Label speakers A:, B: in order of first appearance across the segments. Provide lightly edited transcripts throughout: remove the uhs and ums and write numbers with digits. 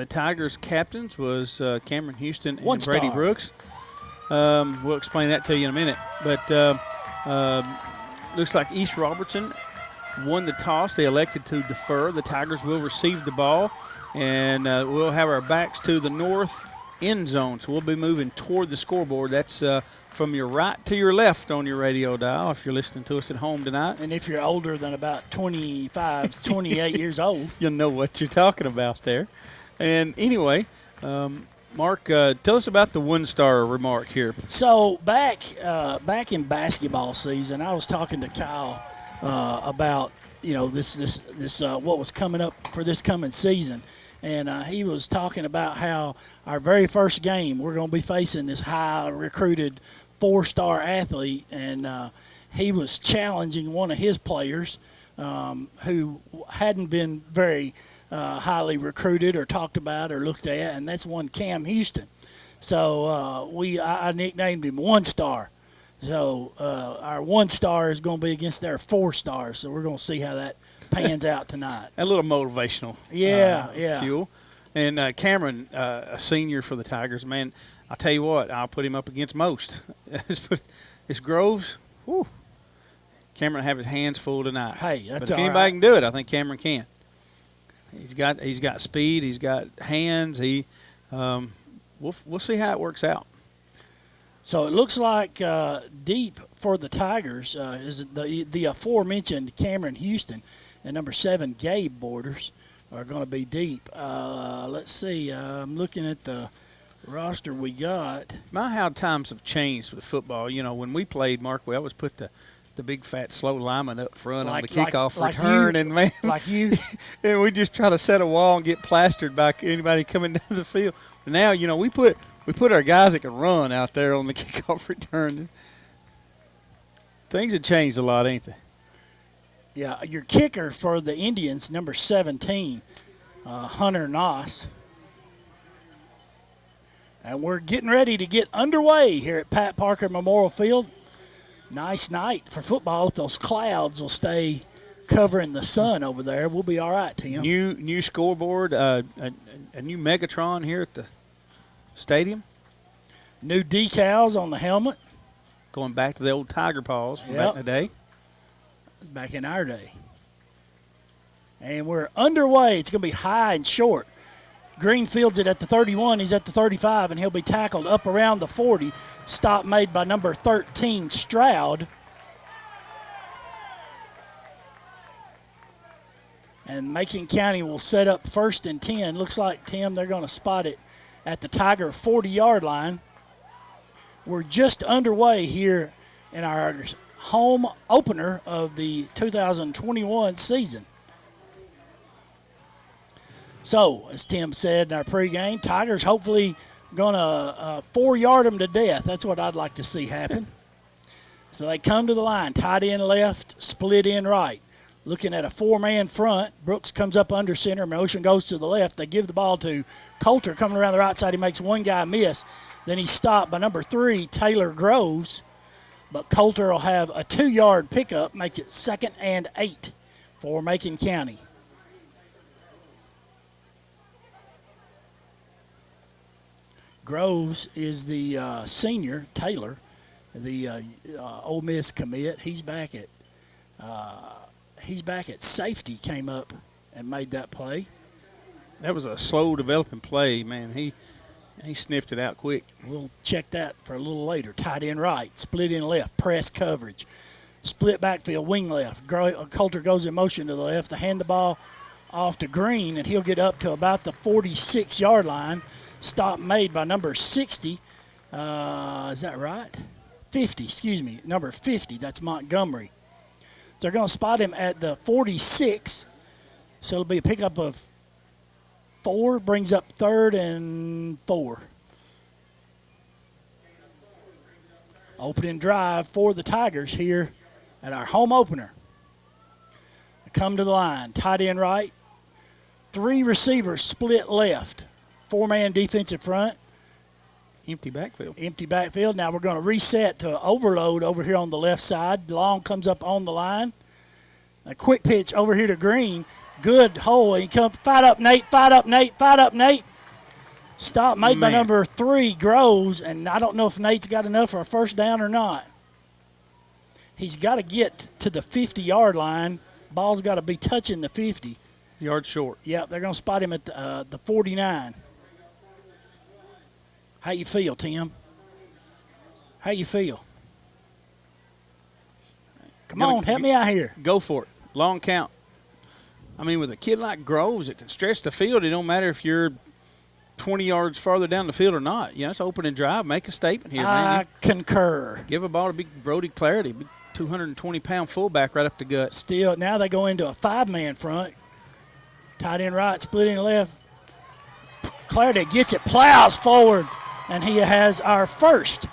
A: the Tigers' captains was Cameron Houston and
B: One
A: Brady
B: star.
A: Brooks. We'll explain that to you in a minute. But looks like East Robertson won the toss. They elected to defer. The Tigers will receive the ball, and we'll have our backs to the north end zone. So we'll be moving toward the scoreboard. That's from your right to your left on your radio dial if you're listening to us at home tonight.
B: And if you're older than about 25, 28 years old.
A: You'll know what you're talking about there. And anyway, Mark, tell us about the one-star remark here.
B: So back in basketball season, I was talking to Kyle about this what was coming up for this coming season, and he was talking about how our very first game we're going to be facing this high recruited 4-star athlete, and he was challenging one of his players who hadn't been very highly recruited or talked about or looked at, and that's one Cam Houston. So I nicknamed him One Star. So our 1-star is going to be against their 4-stars. So we're going to see how that pans out tonight.
A: A little motivational fuel. And Cameron, a senior for the Tigers, man, I'll tell you what, I'll put him up against most. It's Groves. Whew. Cameron will have his hands full tonight.
B: Hey, that's
A: but if
B: all
A: anybody
B: right.
A: can do it, I think Cameron can. He's got speed. He's got hands. We'll see how it works out.
B: So it looks like deep for the Tigers is the aforementioned Cameron Houston and number 7 Gabe Borders are going to be deep. Let's see. I'm looking at the roster we got.
A: My, how times have changed with football. You know, when we played, Mark, we always put the big fat slow lineman up front on the kickoff return, and man,
B: like you,
A: and we just try to set a wall and get plastered by anybody coming down the field. But now, we put our guys that can run out there on the kickoff return. Things have changed a lot, ain't they?
B: Yeah, your kicker for the Indians, number 17, Hunter Noss. And we're getting ready to get underway here at Pat Parker Memorial Field. Nice night for football. If those clouds will stay covering the sun over there, we'll be all right, Tim.
A: New scoreboard, a new Megatron here at the stadium.
B: New decals on the helmet.
A: Going back to the old Tiger Paws from back in the day.
B: Back in our day. And we're underway. It's going to be high and short. Green fields it at the 31. He's at the 35, and he'll be tackled up around the 40. Stop made by number 13, Stroud. And Macon County will set up 1st and 10. Looks like, Tim, they're going to spot it at the Tiger 40-yard line. We're just underway here in our home opener of the 2021 season. So, as Tim said in our pregame, Tigers hopefully going to 4-yard them to death. That's what I'd like to see happen. So they come to the line, tight end left, split end right. Looking at a 4-man front, Brooks comes up under center, Motion goes to the left. They give the ball to Coulter coming around the right side. He makes one guy miss. Then he's stopped by number 3, Taylor Groves. But Coulter will have a 2-yard pickup, makes it 2nd and 8 for Macon County. Groves is the senior, Taylor, the Ole Miss commit. He's back at safety, came up and made that play.
A: That was a slow developing play, man. He sniffed it out quick.
B: We'll check that for a little later. Tight end right, split in left, press coverage. Split backfield, wing left. Coulter goes in motion to the left to hand the ball off to Green, and he'll get up to about the 46-yard line. Stop made by number 60. Is that right? 50, excuse me. Number 50, that's Montgomery. So they're going to spot him at the 46. So it'll be a pickup of 4, brings up 3rd and 4. Opening drive for the Tigers here at our home opener. They come to the line, tight end right. 3 receivers split left. 4-man defensive front.
A: Empty backfield.
B: Empty backfield. Now we're going to reset to overload over here on the left side. Long comes up on the line. A quick pitch over here to Green. Good hole. He comes. Fight up, Nate. Fight up, Nate. Fight up, Nate. Stop made by
A: Man.
B: number 3, Groves, and I don't know if Nate's got enough for a first down or not. He's got to get to the 50-yard line. Ball's got to be touching the 50.
A: Yard short.
B: Yep, they're going to spot him at the 49. How you feel, Tim? How you feel? Come on, help me out here.
A: Go for it. Long count. I mean, with a kid like Groves, it can stretch the field. It don't matter if you're 20 yards farther down the field or not. You know, it's open and drive. Make a statement here, man.
B: I concur.
A: Give a ball to big Brody Clarity, big 220-pound fullback right up the gut.
B: Still, now they go into a 5-man front. Tight end right, split in left. Clarity gets it, plows forward, and he has our first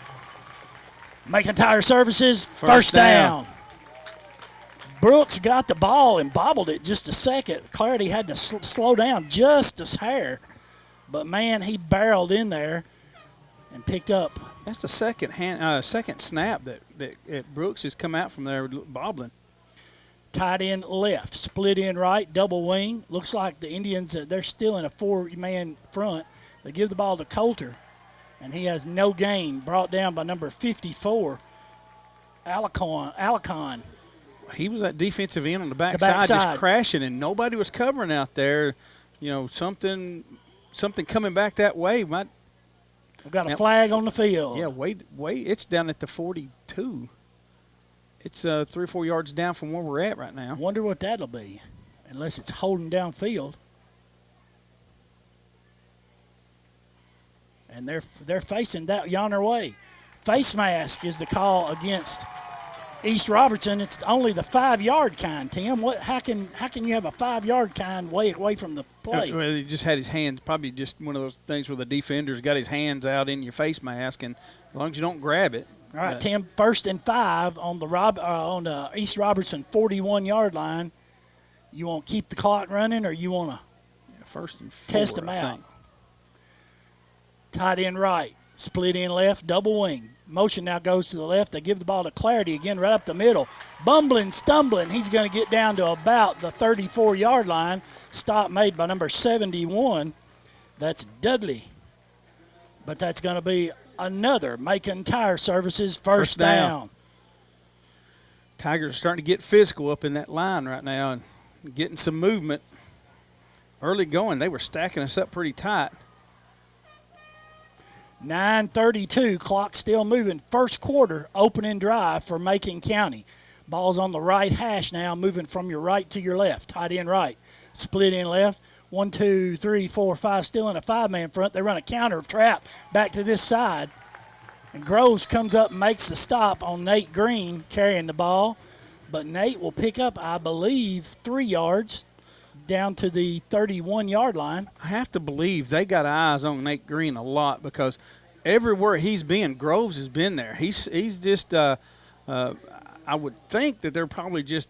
B: Macon Tire Services first down. Brooks got the ball and bobbled it just a second. Clarity had to slow down just a hair. But, man, he barreled in there and picked up.
A: That's the second snap that Brooks has come out from there bobbling.
B: Tight end left, split in right, double wing. Looks like the Indians, they're still in a 4-man front. They give the ball to Coulter, and he has no gain, brought down by number 54, Alicon.
A: He was that defensive end on the backside just crashing, and nobody was covering out there. You know, something coming back that way.
B: We've got a flag on the field.
A: Yeah, wait, it's down at the 42. It's 3 or 4 yards down from where we're at right now.
B: Wonder what that'll be, unless it's holding downfield. And they're facing that yonder way. Face mask is the call against East Robertson. It's only the 5-yard kind, Tim. How can you have a 5-yard kind way away from the play?
A: Well, he just had his hands, probably just one of those things where the defender's got his hands out in your face mask, and as long as you don't grab it.
B: All right, Tim, 1st and 5 on the East Robertson 41-yard line. You want to keep the clock running, or you want to
A: 1st and 4,
B: test them out? Tight end right, split in left, double wing. Motion now goes to the left. They give the ball to Clarity again right up the middle. Bumbling, stumbling. He's going to get down to about the 34-yard line. Stop made by number 71. That's Dudley. But that's going to be another Macon Tire Services first down.
A: Tigers are starting to get physical up in that line right now and getting some movement. Early going, they were stacking us up pretty tight.
B: 9:32, clock still moving. First quarter, opening drive for Macon County. Ball's on the right hash now, moving from your right to your left. Tight end right, split in left. 1, 2, 3, 4, 5, still in a 5-man front. They run a counter trap back to this side. And Groves comes up and makes the stop on Nate Green carrying the ball. But Nate will pick up, I believe, 3 yards down to the 31-yard line.
A: I have to believe they got eyes on Nate Green a lot because everywhere he's been, Groves has been there. He's just I would think that they're probably just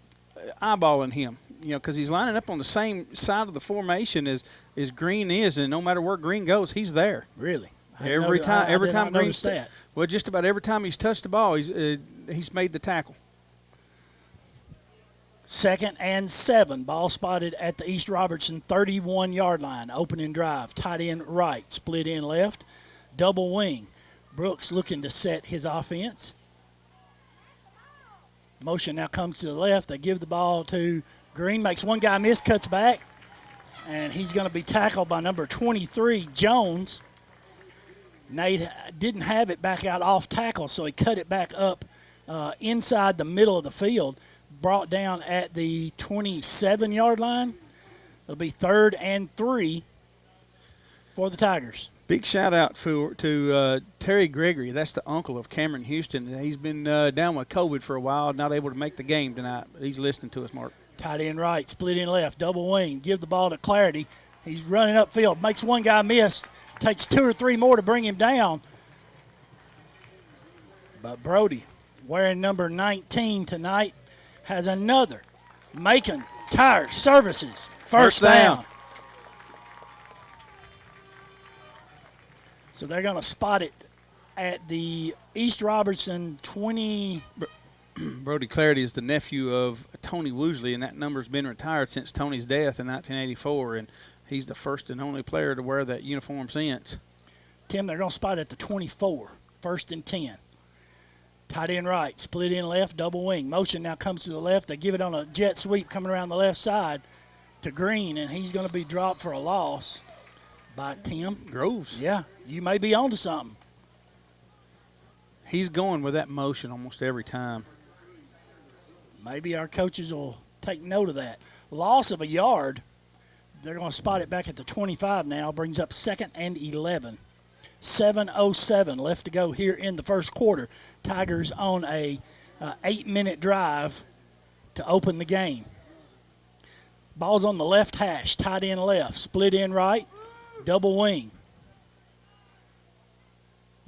A: eyeballing him, you know, because he's lining up on the same side of the formation as Green is, and no matter where Green goes, he's there.
B: Really?
A: Every time Green's
B: that.
A: Well, just about every time he's touched the ball, he's made the tackle.
B: 2nd and 7. Ball spotted at the East Robertson 31-yard line. Opening drive. Tight end right. Split in left. Double wing. Brooks looking to set his offense. Motion now comes to the left. They give the ball to Green. Makes one guy miss. Cuts back. And he's going to be tackled by number 23, Jones. Nate didn't have it back out off tackle, so he cut it back up inside the middle of the field. Brought down at the 27-yard line. It'll be 3rd and 3 for the Tigers.
A: Big shout-out to Terry Gregory. That's the uncle of Cameron Houston. He's been down with COVID for a while, not able to make the game tonight. But he's listening to us, Mark.
B: Tight end right, split in left, double wing. Give the ball to Clarity. He's running upfield, makes one guy miss. Takes 2 or 3 more to bring him down. But Brody, wearing number 19 tonight, has another Macon Tire Services first down. So they're going to spot it at the East Robertson 20.
A: Brody Clarity is the nephew of Tony Woosley, and that number's been retired since Tony's death in 1984, and he's the first and only player to wear that uniform since.
B: Tim, they're going to spot at the 24, 1st and 10. Tight end right, split in left, double wing. Motion now comes to the left. They give it on a jet sweep coming around the left side to Green, and he's going to be dropped for a loss by Tim
A: Groves.
B: Yeah, you may be onto something.
A: He's going with that motion almost every time.
B: Maybe our coaches will take note of that. Loss of a yard. They're going to spot it back at the 25 now. Brings up 2nd and 11. 7:07 left to go here in the first quarter. Tigers on a 8-minute drive to open the game. Ball's on the left hash, tight end left, split in right, double wing.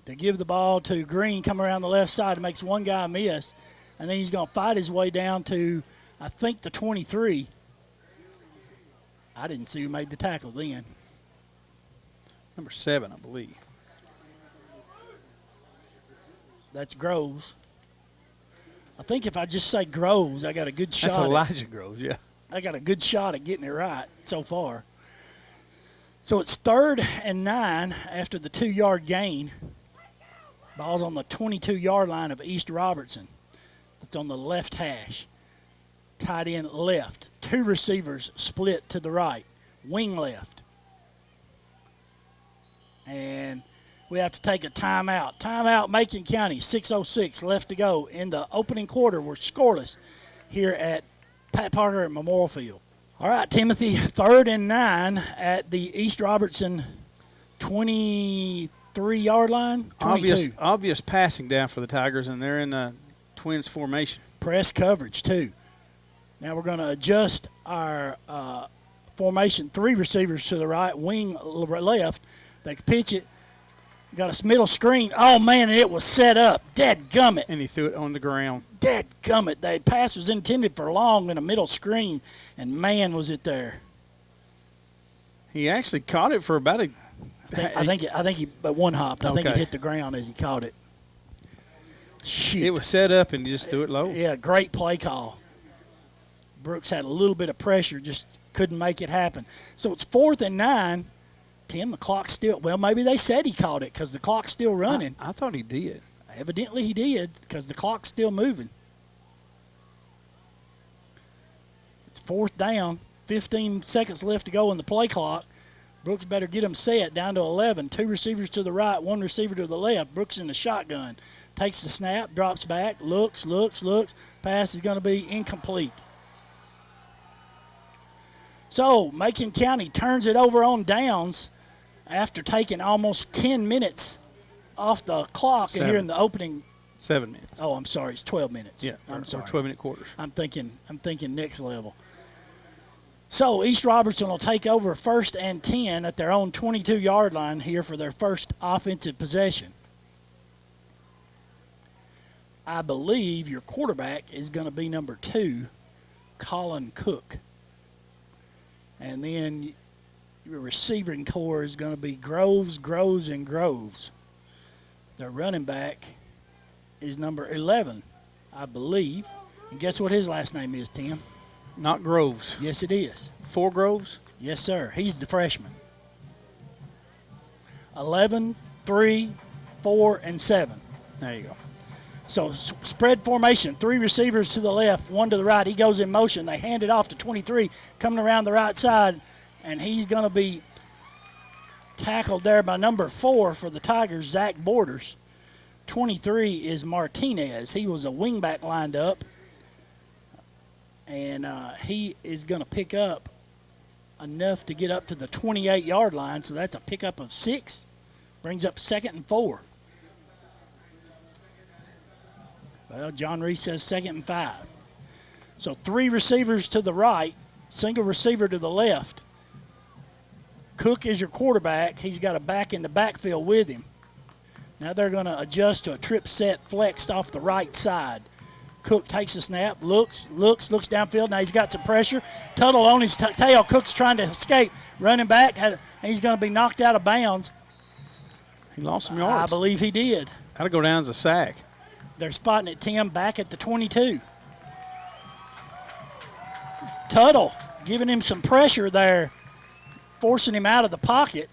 B: They give the ball to Green, come around the left side. It makes one guy miss, and then he's going to fight his way down to, I think, the 23. I didn't see who made the tackle then.
A: Number 7, I believe.
B: That's Groves. I think if I just say Groves, I got a good shot.
A: That's Elijah Groves, yeah.
B: I got a good shot at getting it right so far. So it's 3rd and 9 after the 2-yard gain. Ball's on the 22-yard line of East Robertson. That's on the left hash. Tight end left. 2 receivers split to the right. Wing left. And we have to take a timeout. Timeout, Macon County, 6:06 left to go in the opening quarter. We're scoreless here at Pat Parker at Memorial Field. All right, Timothy, 3rd and 9 at the East Robertson 23-yard line. 22.
A: Obvious passing down for the Tigers, and they're in the Twins formation.
B: Press coverage, too. Now we're going to adjust our formation. 3 receivers to the right, wing left. They can pitch it. Got a middle screen. Oh, man, and it was set up. Dadgummit.
A: And he threw it on the ground.
B: Dadgummit. The pass was intended for long in a middle screen, and, man, was it there.
A: He actually caught it for about a
B: I think he one hopped. I think
A: Okay.
B: it hit the ground as he caught it. Shoot.
A: It was set up, and he just threw it low.
B: Yeah, great play call. Brooks had a little bit of pressure, just couldn't make it happen. So it's 4th and 9. Tim, the clock's still, well, maybe they said he caught it because the clock's still running.
A: I thought he did.
B: Evidently he did because the clock's still moving. It's 4th down, 15 seconds left to go in the play clock. Brooks better get him set down to 11. 2 receivers to the right, 1 receiver to the left. Brooks in the shotgun. Takes the snap, drops back, looks. Pass is going to be incomplete. So Macon County turns it over on downs after taking almost 10 minutes off the clock
A: 7.
B: here in the opening.
A: 7 minutes.
B: Oh, I'm sorry. It's 12 minutes.
A: Yeah,
B: I'm sorry.
A: 12-minute quarters.
B: I'm thinking next level. So East Robertson will take over 1st and 10 at their own 22-yard line here for their first offensive possession. I believe your quarterback is going to be number 2, Colin Cook. And then your receiving core is going to be Groves. Their running back is number 11, I believe. And guess what his last name is, Tim?
A: Not Groves.
B: Yes, it is.
A: 4 Groves?
B: Yes, sir. He's the freshman. 11, 3, 4, and 7.
A: There you go.
B: So spread formation, 3 receivers to the left, 1 to the right. He goes in motion. They hand it off to 23, coming around the right side, and he's going to be tackled there by number 4 for the Tigers, Zach Borders. 23 is Martinez. He was a wingback lined up, and he is going to pick up enough to get up to the 28-yard line, so that's a pickup of 6. Brings up 2nd and 4. Well, John Reese says 2nd and 5. So 3 receivers to the right, single receiver to the left. Cook is your quarterback. He's got a back in the backfield with him. Now they're going to adjust to a trip set flexed off the right side. Cook takes a snap, looks downfield. Now he's got some pressure. Tuttle on his tail. Cook's trying to escape. Running back, and he's going to be knocked out of bounds.
A: He lost some yards.
B: I believe he did.
A: That'll go down as a sack.
B: They're spotting it, Tim, back at the 22. Tuttle giving him some pressure there, forcing him out of the pocket.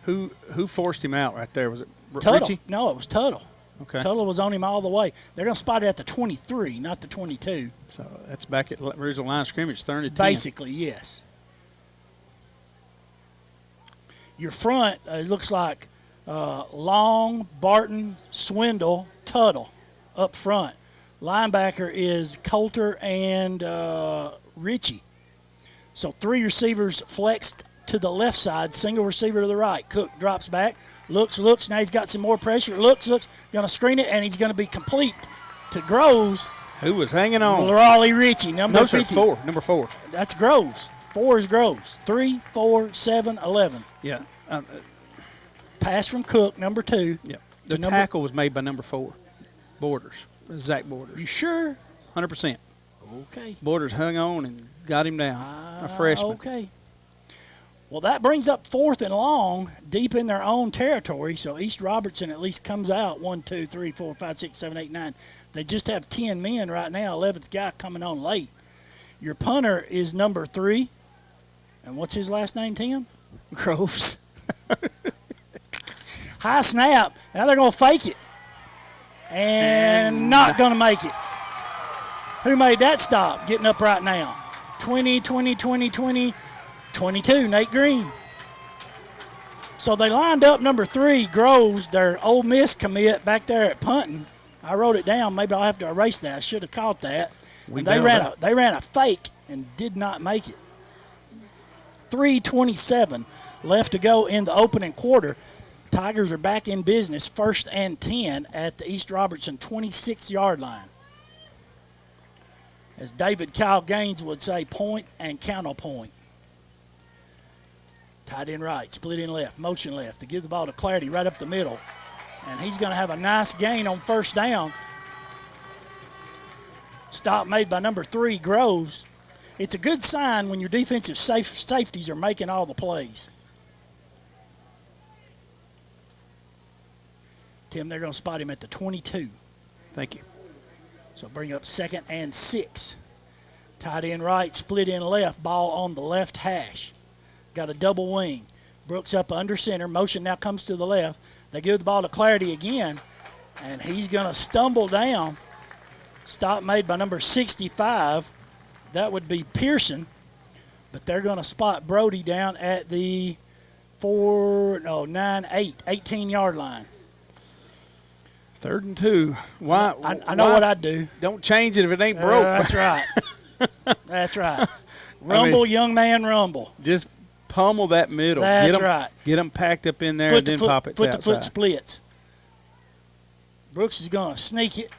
A: Who forced him out right there? Was it
B: Tuttle.
A: Richie?
B: No, it was Tuttle.
A: Okay.
B: Tuttle was on him all the way. They're going to spot it at the 23, not the 22.
A: So that's back at original line of scrimmage, 3rd and 10.
B: Basically, yes. Your front, it looks like Long, Barton, Swindle, Tuttle up front. Linebacker is Coulter and Richie. So 3 receivers flexed to the left side, single receiver to the right. Cook drops back, looks. Now he's got some more pressure. Looks, going to screen it, and he's going to be complete to Groves.
A: Who was hanging on?
B: Raleigh Ritchie, number 50.
A: Number 4.
B: That's Groves. 4 is Groves. 3, 4, 7, 11.
A: Yeah.
B: Pass from Cook, number 2.
A: Yeah. The tackle was made by number 4, Borders, Zach Borders.
B: You sure?
A: 100%.
B: Okay.
A: Borders hung on and got him down. A freshman.
B: Okay. Well, that brings up 4th and long, deep in their own territory. So East Robertson at least comes out 1, 2, 3, 4, 5, 6, 7, 8, 9. They just have 10 men right now. 11th guy coming on late. Your punter is number 3. And what's his last name, Tim?
A: Groves.
B: High snap. Now they're going to fake it. And not going to make it. Who made that stop? Getting up right now. 20, 20, 20, 20. 22, Nate Green. So they lined up number 3, Groves, their Ole Miss commit back there at punting. I wrote it down. Maybe I'll have to erase that. I should have caught that. They ran a fake and did not make it. 3:27 left to go in the opening quarter. Tigers are back in business, 1st and 10 at the East Robertson 26-yard line. As David Kyle Gaines would say, point and counter point. Tight end right, split in left, motion left to give the ball to Clarity right up the middle. And he's going to have a nice gain on 1st down. Stop made by number 3, Groves. It's a good sign when your defensive safeties are making all the plays. Tim, they're going to spot him at the 22.
A: Thank you.
B: So bring up 2nd and 6. Tight end right, split in left, ball on the left hash. Got a double wing. Brooks up under center. Motion now comes to the left. They give the ball to Clarity again, and he's going to stumble down. Stop made by number 65. That would be Pearson, but they're going to spot Brody down at the 18-yard line.
A: 3rd and 2. Why?
B: I know what I'd do.
A: Don't change it if it ain't broke.
B: That's right. That's right. Rumble, young man, rumble.
A: Just pummel that middle.
B: That's right.
A: Get them packed up in there and then pop it
B: foot
A: outside.
B: to foot splits. Brooks is going to sneak it,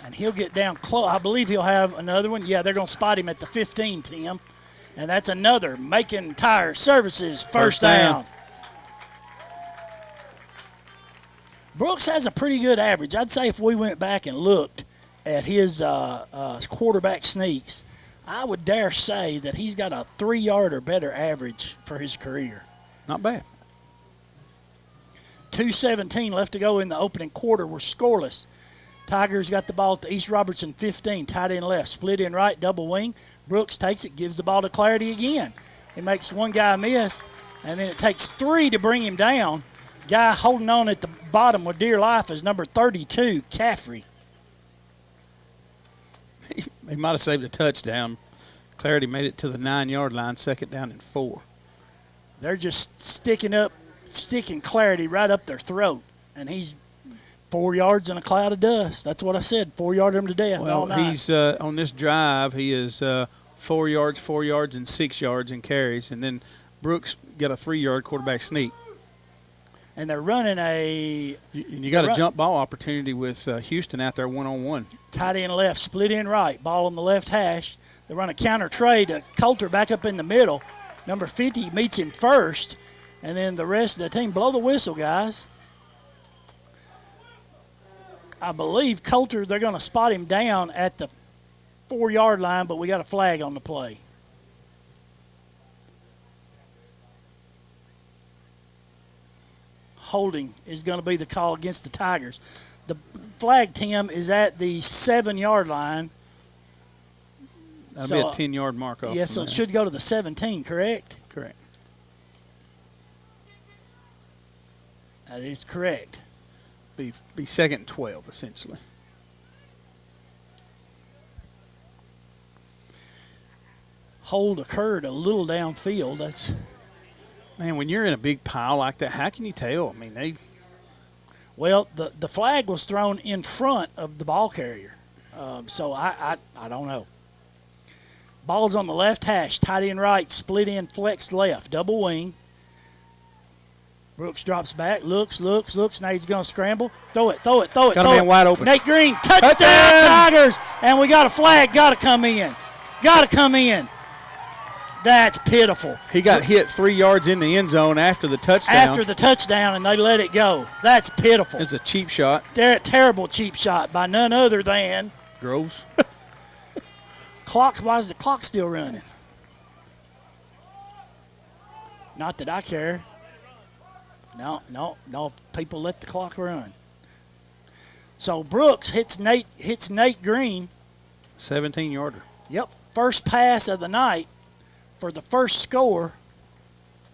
B: and he'll get down close. I believe he'll have another one. Yeah, they're going to spot him at the 15, Tim. And that's another Macon Tire Services first down. Brooks has a pretty good average. I'd say if we went back and looked at his quarterback sneaks, I would dare say that he's got a 3-yard or better average for his career.
A: Not bad.
B: 2:17 left to go in the opening quarter. We're scoreless. Tigers got the ball at the East Robertson 15. Tight end left, split in right, double wing. Brooks takes it, gives the ball to Clarity again. He makes one guy miss, and then it takes 3 to bring him down. Guy holding on at the bottom with dear life is number 32, Caffrey.
A: He might have saved a touchdown. Clarity made it to the 9-yard line, 2nd down and 4.
B: They're just sticking Clarity right up their throat, and he's 4 yards in a cloud of dust. That's what I said, 4-yarded him to death.
A: Well,
B: all night.
A: he's on this drive, he is 4 yards, and 6 yards in carries, and then Brooks got a 3-yard quarterback sneak.
B: And they're running
A: You got a jump ball opportunity with Houston out there one-on-one.
B: Tight end left, split in right, ball on the left hash. They run a counter trade to Coulter back up in the middle. Number 50 meets him first, and then the rest of the team blow the whistle, guys. I believe Coulter, they're going to spot him down at the 4-yard line, but we got a flag on the play. Holding is going to be the call against the Tigers. The flag, Tim, is at the 7-yard line.
A: That'll be a 10-yard mark off.
B: Yes, so it should go to the 17, correct?
A: Correct.
B: That is correct.
A: Be 2nd and 12, essentially.
B: Hold occurred a little downfield. That's
A: Man, when you're in a big pile like that, how can you tell? I mean,
B: well, the flag was thrown in front of the ball carrier, so I don't know. Ball's on the left hash, tight end right, split in, flexed left, double wing. Brooks drops back, looks. Now he's going to scramble. Throw it.
A: Got a man wide open.
B: Nate Green, touchdown, Tigers! And we got a flag. Got to come in. That's pitiful.
A: He got hit 3 yards in the end zone after the touchdown.
B: And they let it go. That's pitiful.
A: It's a cheap shot.
B: Terrible cheap shot by none other than
A: Groves.
B: Why is the clock still running? Not that I care. No. People let the clock run. So Brooks hits Nate Green.
A: 17-yarder.
B: Yep. First pass of the night for the first score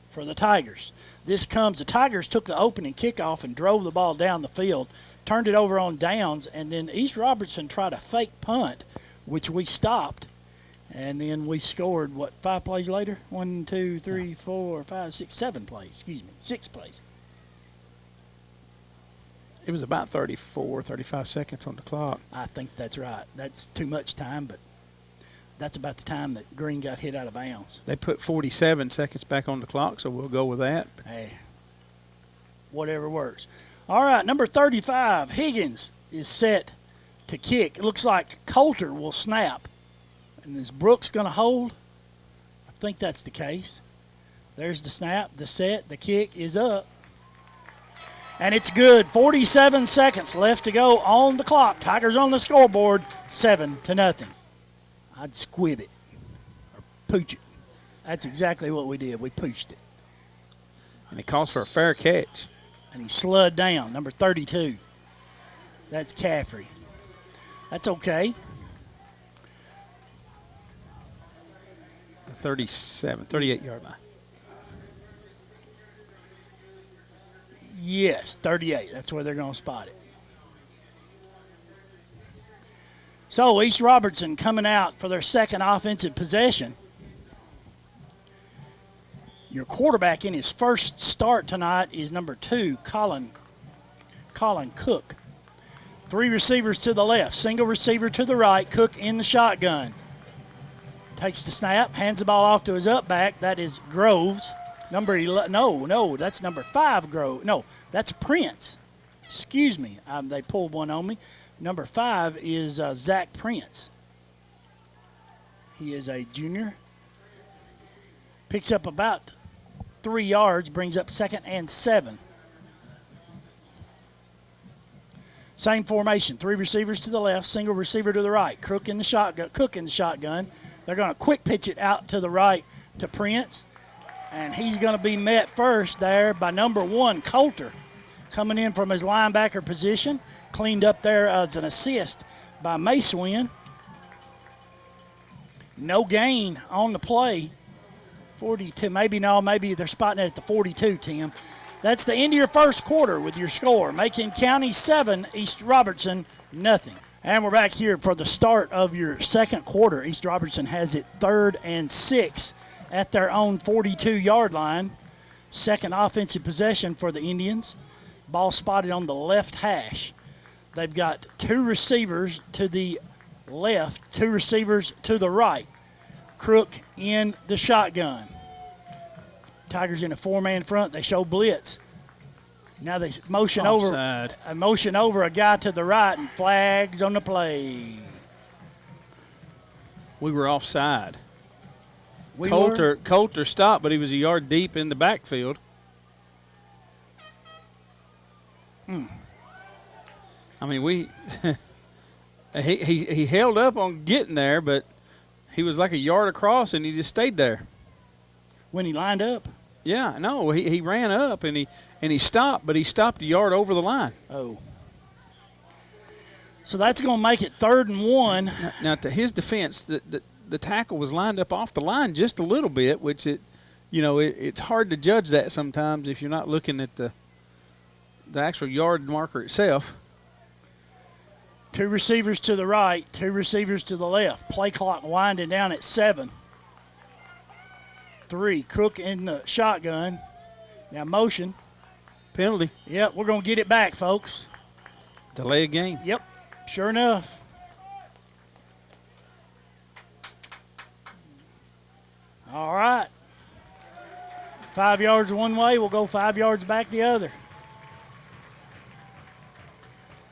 B: for the Tigers. The Tigers took the opening kickoff and drove the ball down the field, turned it over on downs, and then East Robertson tried a fake punt, which we stopped. And then we scored, 5 plays later? 1, 2, 3, 4, 5, 6, 7 plays. 6 plays.
A: It was about 35 seconds on the clock.
B: I think that's right. That's too much time, but that's about the time that Green got hit out of bounds.
A: They put 47 seconds back on the clock, so we'll go with that.
B: Hey, whatever works. All right, number 35, Higgins is set to kick. It looks like Coulter will snap. And is Brooks going to hold? I think that's the case. There's the snap, the set, the kick is up. And it's good. 47 seconds left to go on the clock. Tigers on the scoreboard, 7-0. I'd squib it or pooch it. That's exactly what we did. We pooched it.
A: And he calls for a fair catch.
B: And he slid down, number 32. That's Caffrey. That's okay.
A: 38-yard line.
B: Yes, 38. That's where they're going to spot it. So East Robertson coming out for their second offensive possession. Your quarterback in his first start tonight is number 2, Colin Cook. 3 receivers to the left, single receiver to the right, Cook in the shotgun. Takes the snap, hands the ball off to his up back. That is Groves. Number 11. No, that's number 5 Groves. No, that's Prince. Excuse me. They pulled one on me. Number 5 is Zach Prince. He is a junior. Picks up about 3 yards, brings up 2nd and 7. Same formation. 3 receivers to the left, single receiver to the right. Cook in the shotgun. They're going to quick pitch it out to the right to Prince. And he's going to be met first there by number 1, Coulter, coming in from his linebacker position. Cleaned up there as an assist by Macewin. No gain on the play. 42. Maybe they're spotting it at the 42, Tim. That's the end of your first quarter with your score. Macon County 7, East Robertson nothing. And we're back here for the start of your second quarter. East Robertson has it 3rd and 6 at their own 42-yard line. Second offensive possession for the Indians. Ball spotted on the left hash. They've got 2 receivers to the left, 2 receivers to the right. Crook in the shotgun. Tigers in a 4-man front. They show blitz. Now they motion over a guy to the right and flags on the play.
A: We were offside. Coulter stopped, but he was a yard deep in the backfield. I mean, he held up on getting there, but he was like a yard across, and he just stayed there.
B: When he lined up?
A: Yeah, no, he ran up, and he stopped, but he stopped a yard over the line.
B: Oh. So that's going to make it 3rd and 1.
A: Now to his defense, the tackle was lined up off the line just a little bit, which it's hard to judge that sometimes if you're not looking at the the actual yard marker itself.
B: 2 receivers to the right, 2 receivers to the left. Play clock winding down at 7. 3, Cook in the shotgun. Now motion.
A: Penalty.
B: Yep, we're going to get it back, folks.
A: Delay a game.
B: Yep, sure enough. All right. 5 yards one way, we'll go 5 yards back the other.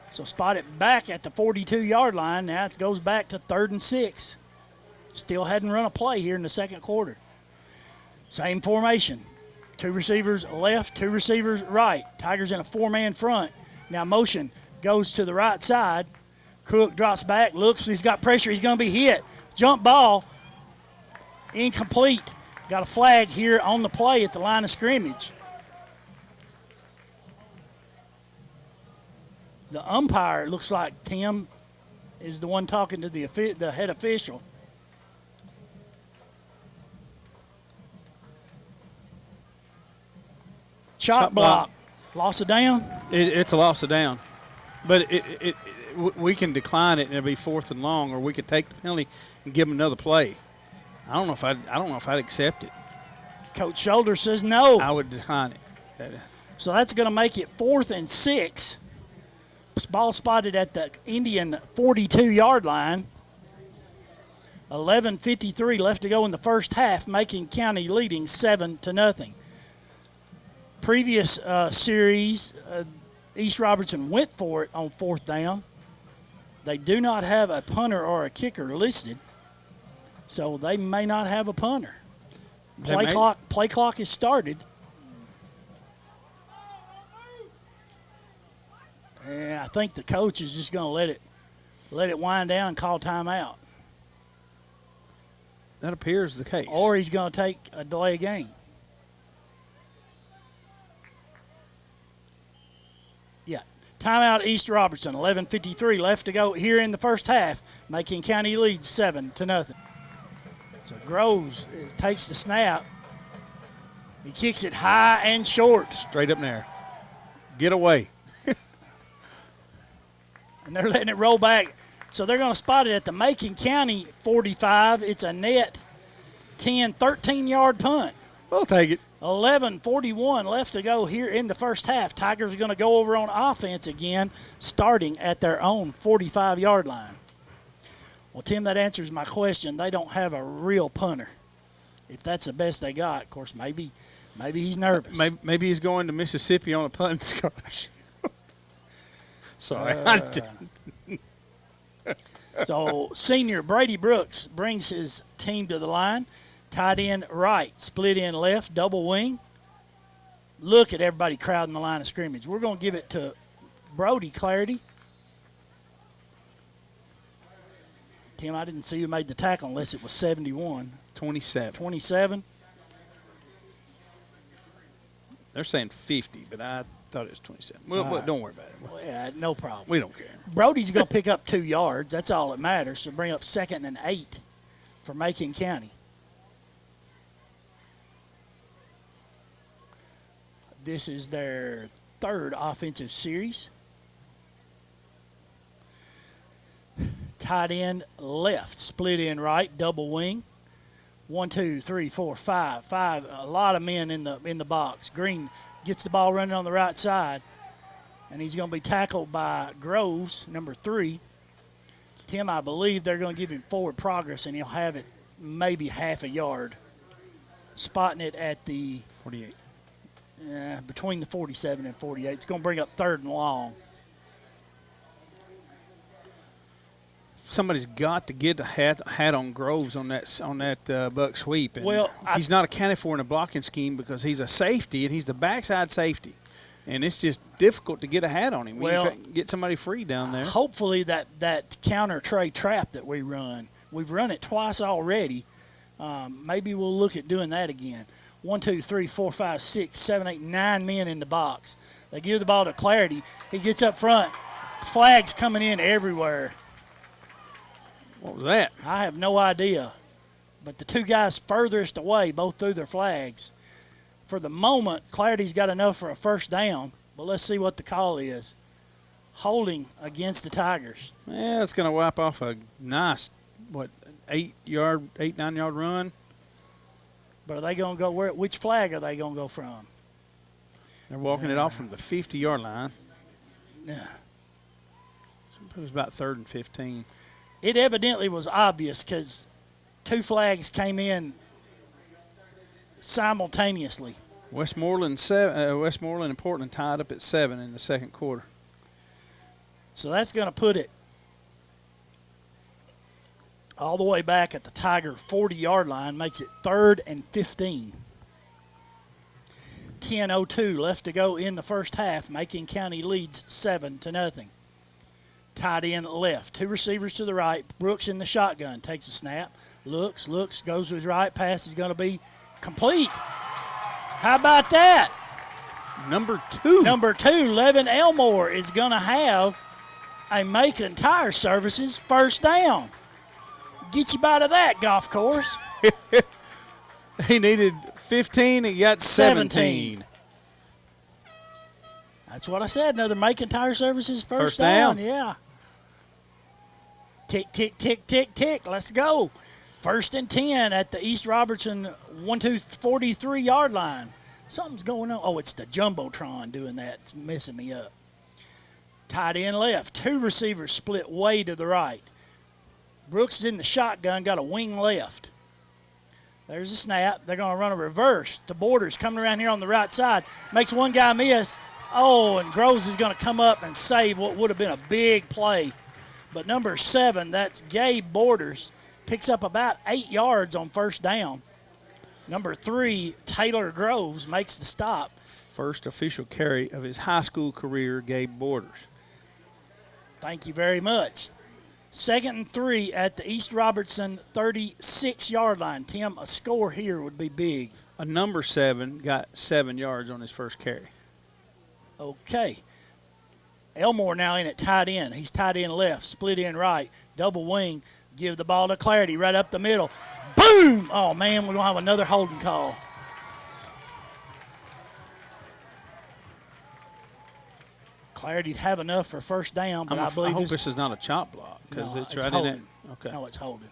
B: So spot it back at the 42-yard line. Now it goes back to 3rd and 6. Still hadn't run a play here in the second quarter. Same formation. 2 receivers left, 2 receivers right. Tigers in a 4-man front. Now motion goes to the right side. Cook drops back, looks, he's got pressure, he's going to be hit. Jump ball, incomplete. Got a flag here on the play at the line of scrimmage. The umpire, looks like Tim is the one talking to the head official. Chop block. Loss of down?
A: It's a loss of down. But we can decline it and it'll be 4th and long, or we could take the penalty and give them another play. I don't know if I'd accept it.
B: Coach Shoulder says no.
A: I would decline it.
B: So that's going to make it 4th and 6. Ball spotted at the Indian 42-yard line. 11:53 left to go in the first half. Macon County leading 7-0. Previous series, East Robertson went for it on 4th down. They do not have a punter or a kicker listed, so they may not have a punter. Play clock is started. And I think the coach is just going to let it wind down and call timeout.
A: That appears the case.
B: Or he's going to take a delay game. Yeah. Timeout East Robertson. 11:53 left to go here in the first half. Macon County leads 7-0. So Groves takes the snap. He kicks it high and short.
A: Straight up in there. Get away.
B: And they're letting it roll back. So they're going to spot it at the Macon County 45. It's a net 10, 13-yard punt.
A: We'll take it.
B: 11:41 left to go here in the first half. Tigers are going to go over on offense again, starting at their own 45-yard line. Well, Tim, that answers my question. They don't have a real punter. If that's the best they got, of course, maybe he's nervous.
A: Maybe he's going to Mississippi on a punting scholarship. Sorry, I didn't.
B: So senior Brady Brooks brings his team to the line. Tight end right, split end left, double wing. Look at everybody crowding the line of scrimmage. We're going to give it to Brody Clarity. Tim, I didn't see who made the tackle unless it was 71.
A: 27.
B: 27.
A: They're saying 50, but I thought it was 27. Well, don't worry about it.
B: Well, yeah, no problem.
A: We don't care.
B: Brody's going to pick up 2 yards. That's all that matters. So bring up 2nd and 8 for Macon County. This is their 3rd offensive series. Tight end left, split end right, double wing. 1, 2, 3, 4, 5. 5. A lot of men in the box. Green gets the ball running on the right side, and he's going to be tackled by Groves, number 3. Tim, I believe they're going to give him forward progress, and he'll have it maybe half a yard. Spotting it at the
A: 48.
B: Between the 47 and 48. It's going to bring up 3rd and long.
A: Somebody's got to get a hat on Groves on that buck sweep. And
B: well,
A: he's not accounted for in a blocking scheme because he's a safety and he's the backside safety, and it's just difficult to get a hat on him.
B: Well,
A: get somebody free down there.
B: Hopefully that counter tray trap that we run, we've run it twice already. Maybe we'll look at doing that again. 1, 2, 3, 4, 5, 6, 7, 8, 9 men in the box. They give the ball to Clarity. He gets up front. Flags coming in everywhere.
A: What was that?
B: I have no idea. But the 2 guys furthest away both threw their flags. For the moment, Clarity's got enough for a first down. But let's see what the call is. Holding against the Tigers.
A: Yeah, it's going to wipe off a nice, 9 yard run.
B: But are they going to go where? Which flag are they going to go from?
A: They're walking it off from the 50-yard line.
B: Yeah.
A: It was about 3rd and 15.
B: It evidently was obvious because 2 flags came in simultaneously.
A: Westmoreland and Portland tied up at 7 in the second quarter.
B: So that's going to put it all the way back at the Tiger 40-yard line, makes it 3rd and 15. 10:02 left to go in the first half. Macon County leads 7-0. Tight end left. 2 receivers to the right. Brooks in the shotgun. Takes a snap. Looks, goes to his right. Pass is going to be complete. How about that?
A: Number 2,
B: Levin Elmore is going to have a Macon Tire Services first down. Get you by to that golf course.
A: He needed 15. He got 17.
B: That's what I said. Another Macon Tire Services first down. Yeah. Tick, tick, tick, tick, tick. Let's go. 1st and 10 at the East Robertson 43-yard line. Something's going on. Oh, it's the Jumbotron doing that. It's messing me up. Tight end left. 2 receivers split way to the right. Brooks is in the shotgun, got a wing left. There's a snap. They're going to run a reverse. The Borders coming around here on the right side. Makes one guy miss. Oh, and Groves is going to come up and save what would have been a big play. But number 7, that's Gabe Borders, picks up about 8 yards on first down. Number 3, Taylor Groves, makes the stop.
A: First official carry of his high school career, Gabe Borders.
B: Thank you very much. 2nd and 3 at the East Robertson 36-yard line. Tim, a score here would be big.
A: A number 7 got 7 yards on his first carry.
B: Okay. Elmore now in at tight end. He's tight end left, split end right, double wing. Give the ball to Clarity right up the middle. Boom! Oh, man, we're going to have another holding call. Clarity'd have enough for first down, but I believe
A: I hope this is not a chop block because it's right
B: holding.
A: in it. Okay.
B: No, it's holding.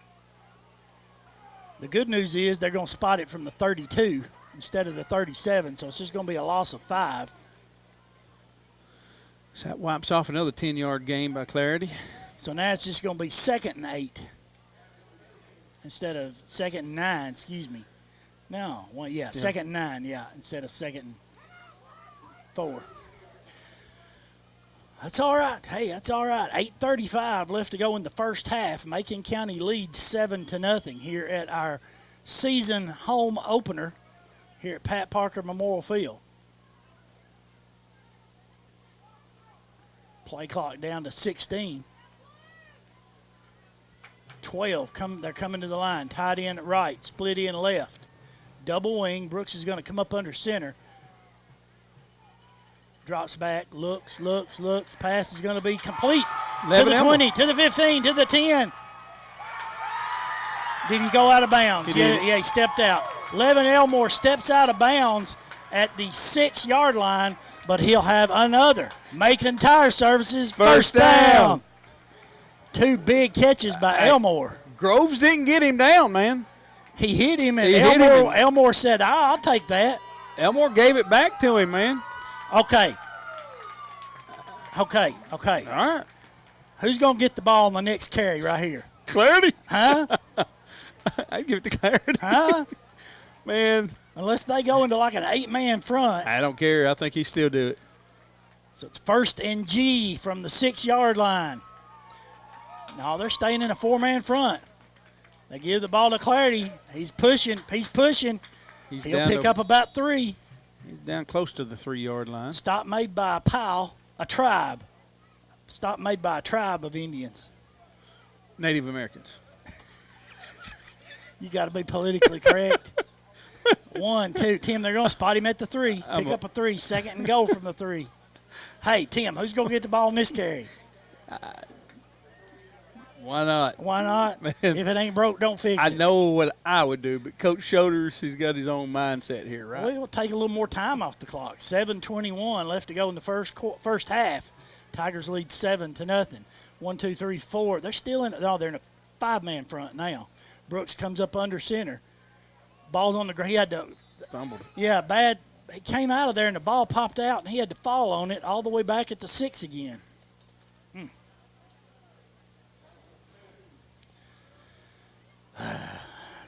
B: The good news is they're going to spot it from the 32 instead of the 37, so it's just going to be a loss of 5.
A: So that wipes off another 10-yard gain by Clarity.
B: So now it's just going to be 2nd and 8 instead of 2nd and 9, excuse me. No, well, yeah, 2nd and 9, yeah, instead of 2nd and 4. That's all right. Hey, that's all right. 8:35 left to go in the first half. Macon County leads 7-0 here at our season home opener here at Pat Parker Memorial Field. Play clock down to 16. 12. They're coming to the line. Tight end right, split end left. Double wing. Brooks is going to come up under center. Drops back, looks. Pass is going to be complete. To the 20, to the 15, to the 10. Did he go out of bounds? Yeah, he stepped out. Levin Elmore steps out of bounds at the 6-yard line, but he'll have another Macon Tire Services first down. 2 big catches by Elmore.
A: Groves didn't get him down, man.
B: He hit him, and Elmore said, I'll take that.
A: Elmore gave it back to him, man.
B: Okay.
A: All right.
B: Who's going to get the ball on the next carry right here?
A: Clarity.
B: Huh?
A: I'd give it to Clarity.
B: Huh?
A: Man.
B: Unless they go into like an 8-man front.
A: I don't care. I think he still do it.
B: So it's 1st and G from the 6-yard line. No, they're staying in a 4-man front. They give the ball to Clarity. He's pushing. He'll pick up about 3.
A: He's down close to the 3-yard line.
B: Stop made by a tribe. Stop made by a tribe of Indians.
A: Native Americans.
B: You got to be politically correct. 1, 2. Tim, they're going to spot him at the 3. Pick up a 3. 2nd and goal from the 3. Hey, Tim, who's going to get the ball in this carry?
A: Why not?
B: Why not?
A: Man.
B: If it ain't broke, don't fix it.
A: I know what I would do, but Coach Shoulders, he's got his own mindset here, right?
B: We'll take a little more time off the clock. 7:21 left to go in the first half. Tigers lead 7-0. 1, 2, 3, 4. They're still in. Oh, they're in a 5-man front now. Brooks comes up under center. Ball's on the ground. He had to.
A: Fumbled.
B: Yeah, bad. He came out of there and the ball popped out and he had to fall on it all the way back at the 6 again.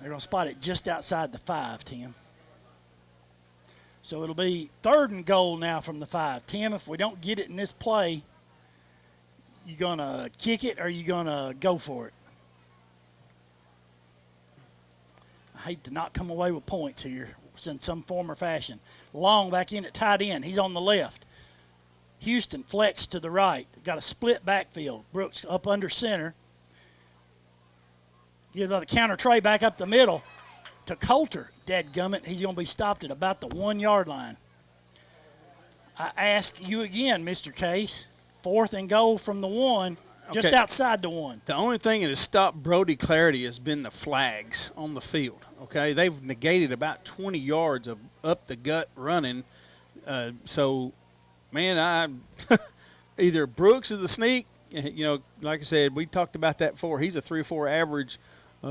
B: They're going to spot it just outside the 5, Tim. So it'll be 3rd and goal now from the 5. Tim, if we don't get it in this play, you going to kick it or you going to go for it? I hate to not come away with points here in some form or fashion. Long back in at tight end. He's on the left. Houston flex to the right. Got a split backfield. Brooks up under center. Give the counter tray back up the middle to Coulter. Dadgummit, he's going to be stopped at about the 1-yard line. I ask you again, Mr. Case, 4th and goal from the 1, just outside the 1.
A: The only thing that has stopped Brody Clarity has been the flags on the field, okay? They've negated about 20 yards of up-the-gut running. So, man, either Brooks is the sneak. You know, like I said, we talked about that before. He's a 3 or 4 average, 3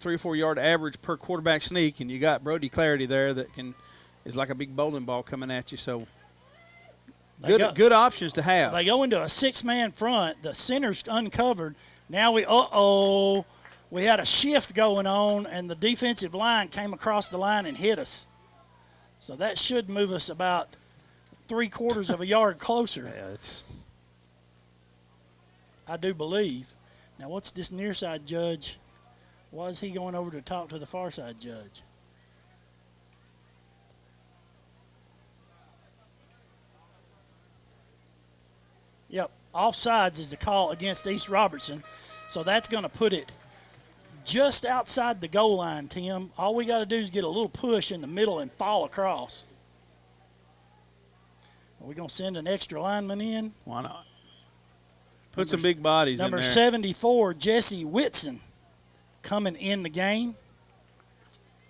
A: or 4 yard average per quarterback sneak, and you got Brody Clarity there that is like a big bowling ball coming at you. So good options to have.
B: They go into a 6-man front. The center's uncovered. Now we had a shift going on, and the defensive line came across the line and hit us. So that should move us about 3/4 of a yard closer.
A: Yeah,
B: I do believe. Now, what's this near side judge? Why is he going over to talk to the far side judge? Yep, offsides is the call against East Robertson. So that's going to put it just outside the goal line, Tim. All we got to do is get a little push in the middle and fall across. Are we going to send an extra lineman in?
A: Why not? Put some big bodies in there.
B: Number 74, Jesse Whitson, coming in the game.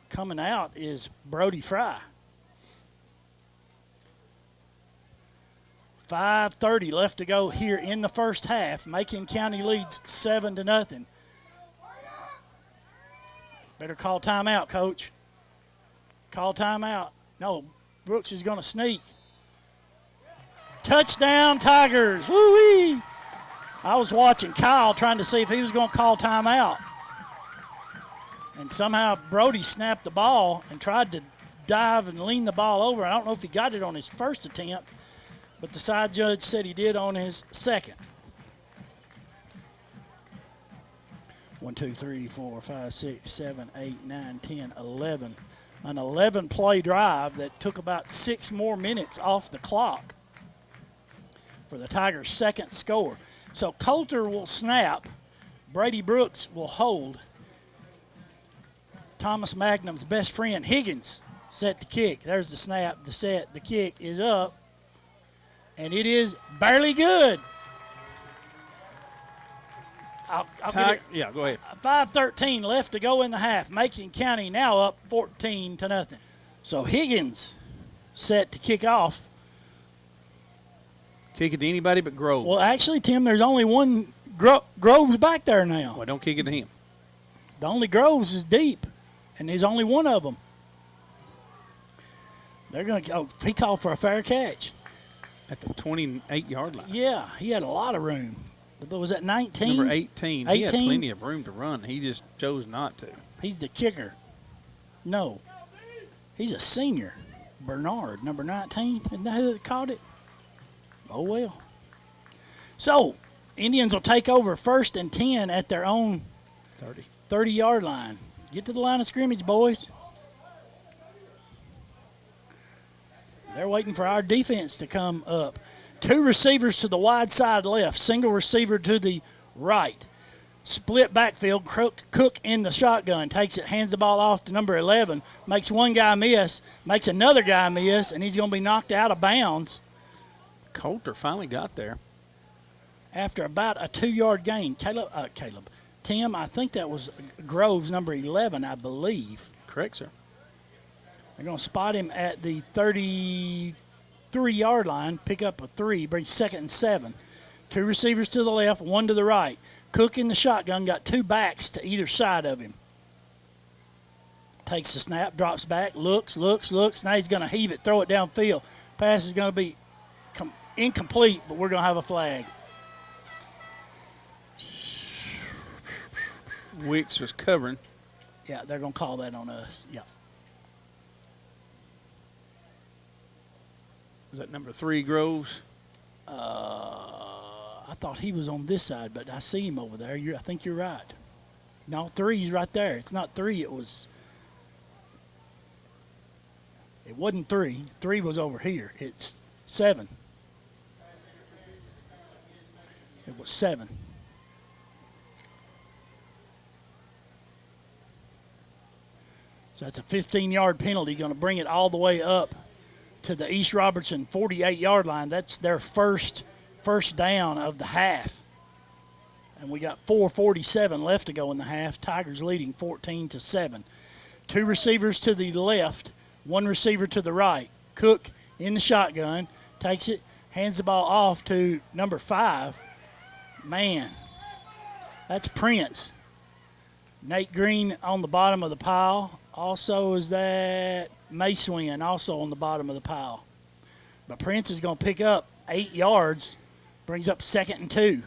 B: Coming out is Brody Fry. 5:30 left to go here in the first half. Macon County leads 7-0. Better call timeout, Coach. Call timeout. No, Brooks is going to sneak. Touchdown, Tigers. Woo-wee. I was watching Kyle trying to see if he was going to call timeout. And somehow Brody snapped the ball and tried to dive and lean the ball over. I don't know if he got it on his first attempt, but the side judge said he did on his second. 1, 2, 3, 4, 5, 6, 7, 8, 9, 10, 11. An 11-play drive that took about 6 more minutes off the clock for the Tigers' second score. So Coulter will snap. Brady Brooks will hold. Thomas Magnum's best friend, Higgins, set to kick. There's the snap, the set, the kick is up. And it is barely good.
A: Yeah, go ahead.
B: 5:13 left to go in the half. Macon County now up 14-0. So Higgins set to kick off.
A: Kick it to anybody but Groves.
B: Well, actually, Tim, there's only one Groves back there now.
A: Well, don't kick it to him.
B: The only Groves is deep, and there's only one of them. They're going to. Oh, he called for a fair catch
A: At the 28-yard line.
B: Yeah, he had a lot of room. But was that 19?
A: Number 18.
B: 18?
A: He had plenty of room to run. He just chose not to.
B: He's the kicker. No. He's a senior. Bernard, number 19. Isn't that who caught it? Oh, well. So, Indians will take over 1st and 10 at their own 30-yard line. Get to the line of scrimmage, boys. They're waiting for our defense to come up. 2 receivers to the wide side left, single receiver to the right. Split backfield, Cook in the shotgun, takes it, hands the ball off to number 11, makes one guy miss, makes another guy miss, and he's going to be knocked out of bounds.
A: Coulter finally got there.
B: after about a 2-yard gain. Tim, I think that was Groves, number 11, I believe.
A: Correct, sir.
B: They're going to spot him at the 33-yard line, pick up a 3, bring 2nd and 7. 2 receivers to the left, 1 to the right. Cook in the shotgun, got 2 backs to either side of him. Takes the snap, drops back, looks. Now he's going to heave it, throw it downfield. Pass is going to be incomplete, but we're going to have a flag.
A: Wicks was covering.
B: Yeah, they're going to call that on us. Yeah.
A: Was that number 3, Groves?
B: I thought he was on this side, but I see him over there. I think you're right. No, 3's right there. It's not 3. It wasn't 3. 3 was over here. It's 7. It was 7. So that's a 15-yard penalty, going to bring it all the way up to the East Robertson 48-yard line. That's their first down of the half. And we got 4:47 left to go in the half. Tigers leading 14-7. 2 receivers to the left, 1 receiver to the right. Cook in the shotgun, takes it, hands the ball off to number 5. Man, that's Prince. Nate Green on the bottom of the pile. Also is that Macewin, also on the bottom of the pile. But Prince is going to pick up 8 yards, brings up 2nd and 2.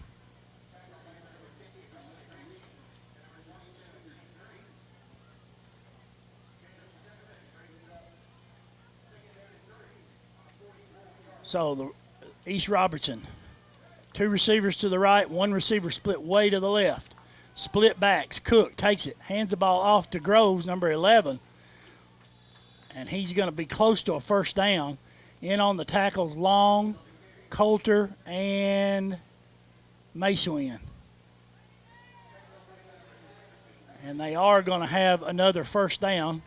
B: So the East Robertson, 2 receivers to the right, 1 receiver split way to the left. Split backs. Cook takes it, hands the ball off to Groves, number 11, and he's going to be close to a first down. In on the tackles, Long, Coulter, and Macewin. And they are going to have another first down,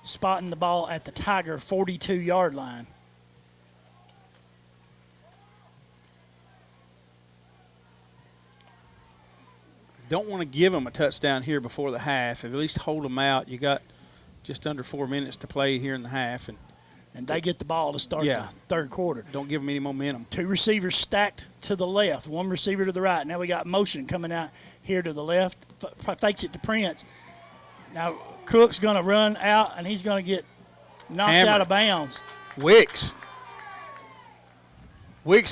B: spotting the ball at the Tiger 42-yard line.
A: Don't want to give them a touchdown here before the half. At least hold them out. You got just under 4 minutes to play here in the half.
B: And they get the ball to start the third quarter.
A: Don't give them any momentum.
B: 2 receivers stacked to the left, 1 receiver to the right. Now we got motion coming out here to the left. Fakes it to Prince. Now Cook's going to run out, and he's going to get knocked out of bounds.
A: Wicks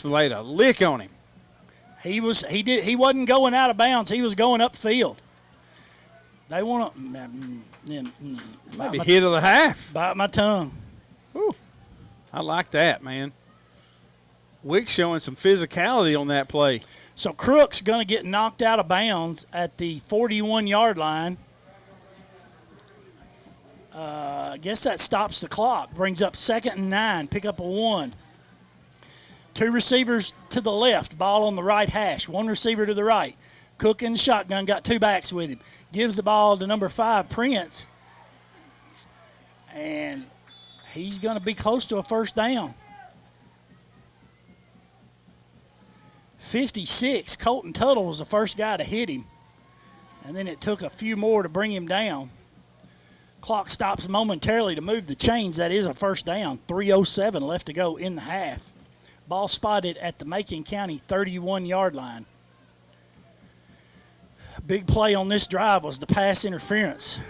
A: laid a lick on him.
B: He wasn't going out of bounds. He was going upfield. They want to
A: maybe hit of the half.
B: Bite my tongue.
A: Ooh, I like that, man. Wicks showing some physicality on that play.
B: So Crook's going to get knocked out of bounds at the 41-yard line. I guess that stops the clock. Brings up 2nd and 9. Pick up a 1. 2 receivers to the left, ball on the right hash. 1 receiver to the right. Cook in the shotgun, got 2 backs with him. Gives the ball to number 5, Prince. And he's going to be close to a first down. 56, Colton Tuttle was the first guy to hit him. And then it took a few more to bring him down. Clock stops momentarily to move the chains. That is a first down. 3:07 left to go in the half. Ball spotted at the Macon County 31-yard line. Big play on this drive was the pass interference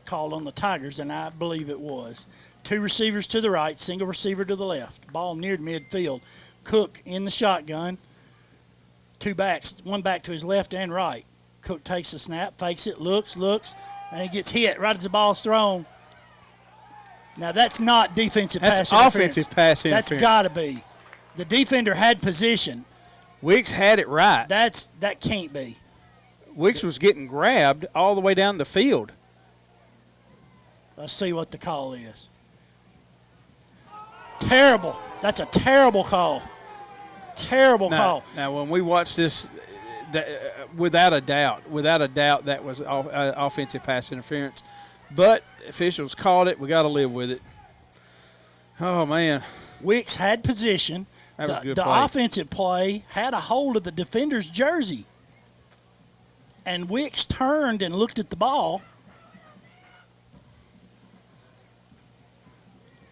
B: called on the Tigers, and I believe it was. 2 receivers to the right, single receiver to the left. Ball near midfield. Cook in the shotgun. 2 backs, 1 back to his left and right. Cook takes the snap, fakes it, looks, and he gets hit right as the ball's thrown. Now, that's not defensive pass interference.
A: That's offensive pass interference.
B: That's got to be. The defender had position.
A: Wicks had it right.
B: That can't be.
A: Wicks was getting grabbed all the way down the field.
B: Let's see what the call is. Terrible. That's a terrible call. Terrible call.
A: Now, when we watch this, without a doubt, that was offensive pass interference. But officials called it. We got to live with it. Oh, man.
B: Wicks had position.
A: That was a good
B: the
A: play.
B: offensive play had a hold of the defender's jersey, and Wicks turned and looked at the ball.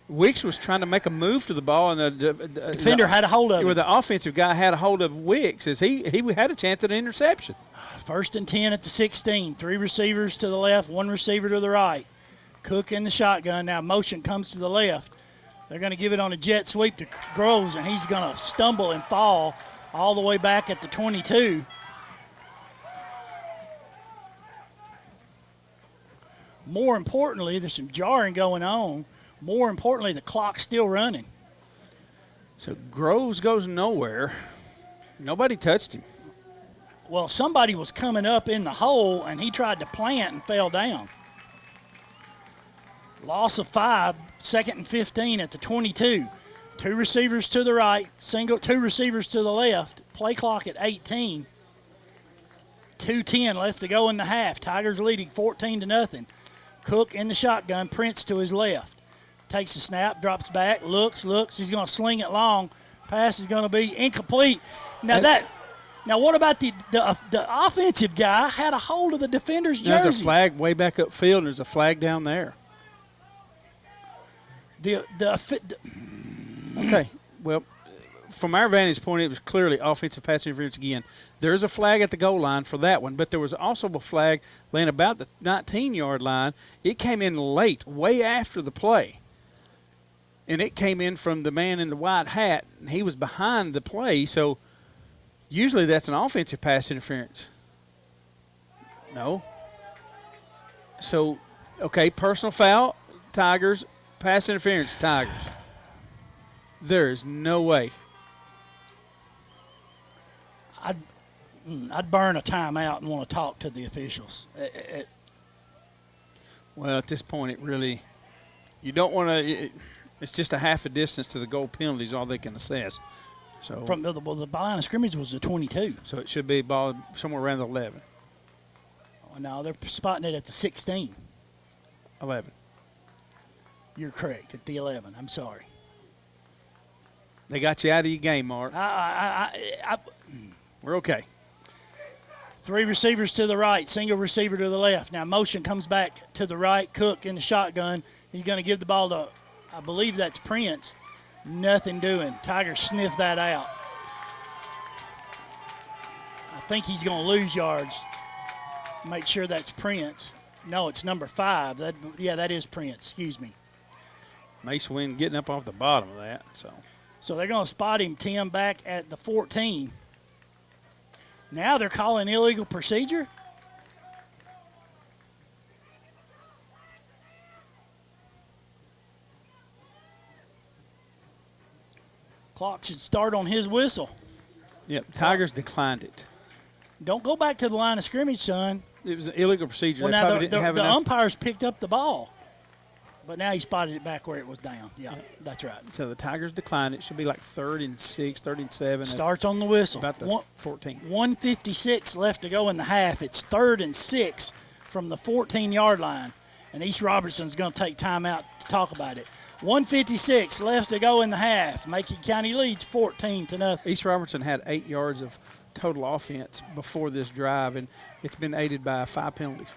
A: Wicks was trying to make a move to the ball, and the
B: Defender had a hold of
A: where
B: it.
A: the offensive guy had a hold of Wicks, as he had a chance at an interception.
B: 1st and 10 at the 16. 3 receivers to the left, 1 receiver to the right. Cook in the shotgun. Now motion comes to the left. They're going to give it on a jet sweep to Groves, and he's going to stumble and fall all the way back at the 22. More importantly, there's some jarring going on. More importantly, the clock's still running.
A: So Groves goes nowhere. Nobody touched him.
B: Well, somebody was coming up in the hole, and he tried to plant and fell down. Loss of 5, 2nd and 15 at the 22. 2 receivers to the right, 2 receivers to the left. Play clock at 18. 2:10 left to go in the half. Tigers leading 14-0. Cook in the shotgun, Prince to his left. Takes the snap, drops back, looks. He's going to sling it long. Pass is going to be incomplete. Now what about the offensive guy had a hold of the defender's jersey?
A: There's a flag way back upfield, and there's a flag down there. Okay, well, from our vantage point, it was clearly offensive pass interference again. There's a flag at the goal line for that one, but there was also a flag laying about the 19-yard line. It came in late, way after the play. And it came in from the man in the white hat, and he was behind the play, so usually that's an offensive pass interference. No. So, okay, personal foul, Tigers, pass interference, Tigers. There's no way.
B: I'd burn a timeout and want to talk to the officials.
A: Well, at this point, you don't want to. It's just a half a distance to the goal penalty is all they can assess. So
B: From the line of scrimmage was the 22.
A: So it should be ball somewhere around the 11.
B: Oh, no, they're spotting it at the 16.
A: 11.
B: You're correct, at the 11. I'm sorry.
A: They got you out of your game, Mark. We're okay.
B: 3 receivers to the right, single receiver to the left. Now motion comes back to the right. Cook in the shotgun. He's going to give the ball to, I believe that's Prince. Nothing doing. Tigers sniff that out. I think he's going to lose yards. Make sure that's Prince. No, it's number 5. That is Prince. Excuse me.
A: Mace Wynn getting up off the bottom of that.
B: So they're going to spot him, Tim, back at the 14. Now they're calling illegal procedure. Clock should start on his whistle.
A: Yep, Tigers declined it.
B: Don't go back to the line of scrimmage, son.
A: It was an illegal procedure.
B: Well,
A: They
B: now
A: probably didn't have
B: the
A: enough.
B: umpires picked up the ball, but now he spotted it back where it was down. Yeah, that's right.
A: So the Tigers declined it. Should be like 3rd and 6, 3rd and 7.
B: Starts on the whistle.
A: About the 14.
B: 1:56 left to go in the half. It's 3rd and 6 from the 14-yard line, and East Robertson's going to take time out to talk about it. 1:56 left to go in the half. Macon County leads 14-0.
A: East Robertson had 8 yards of total offense before this drive, and it's been aided by 5 penalties.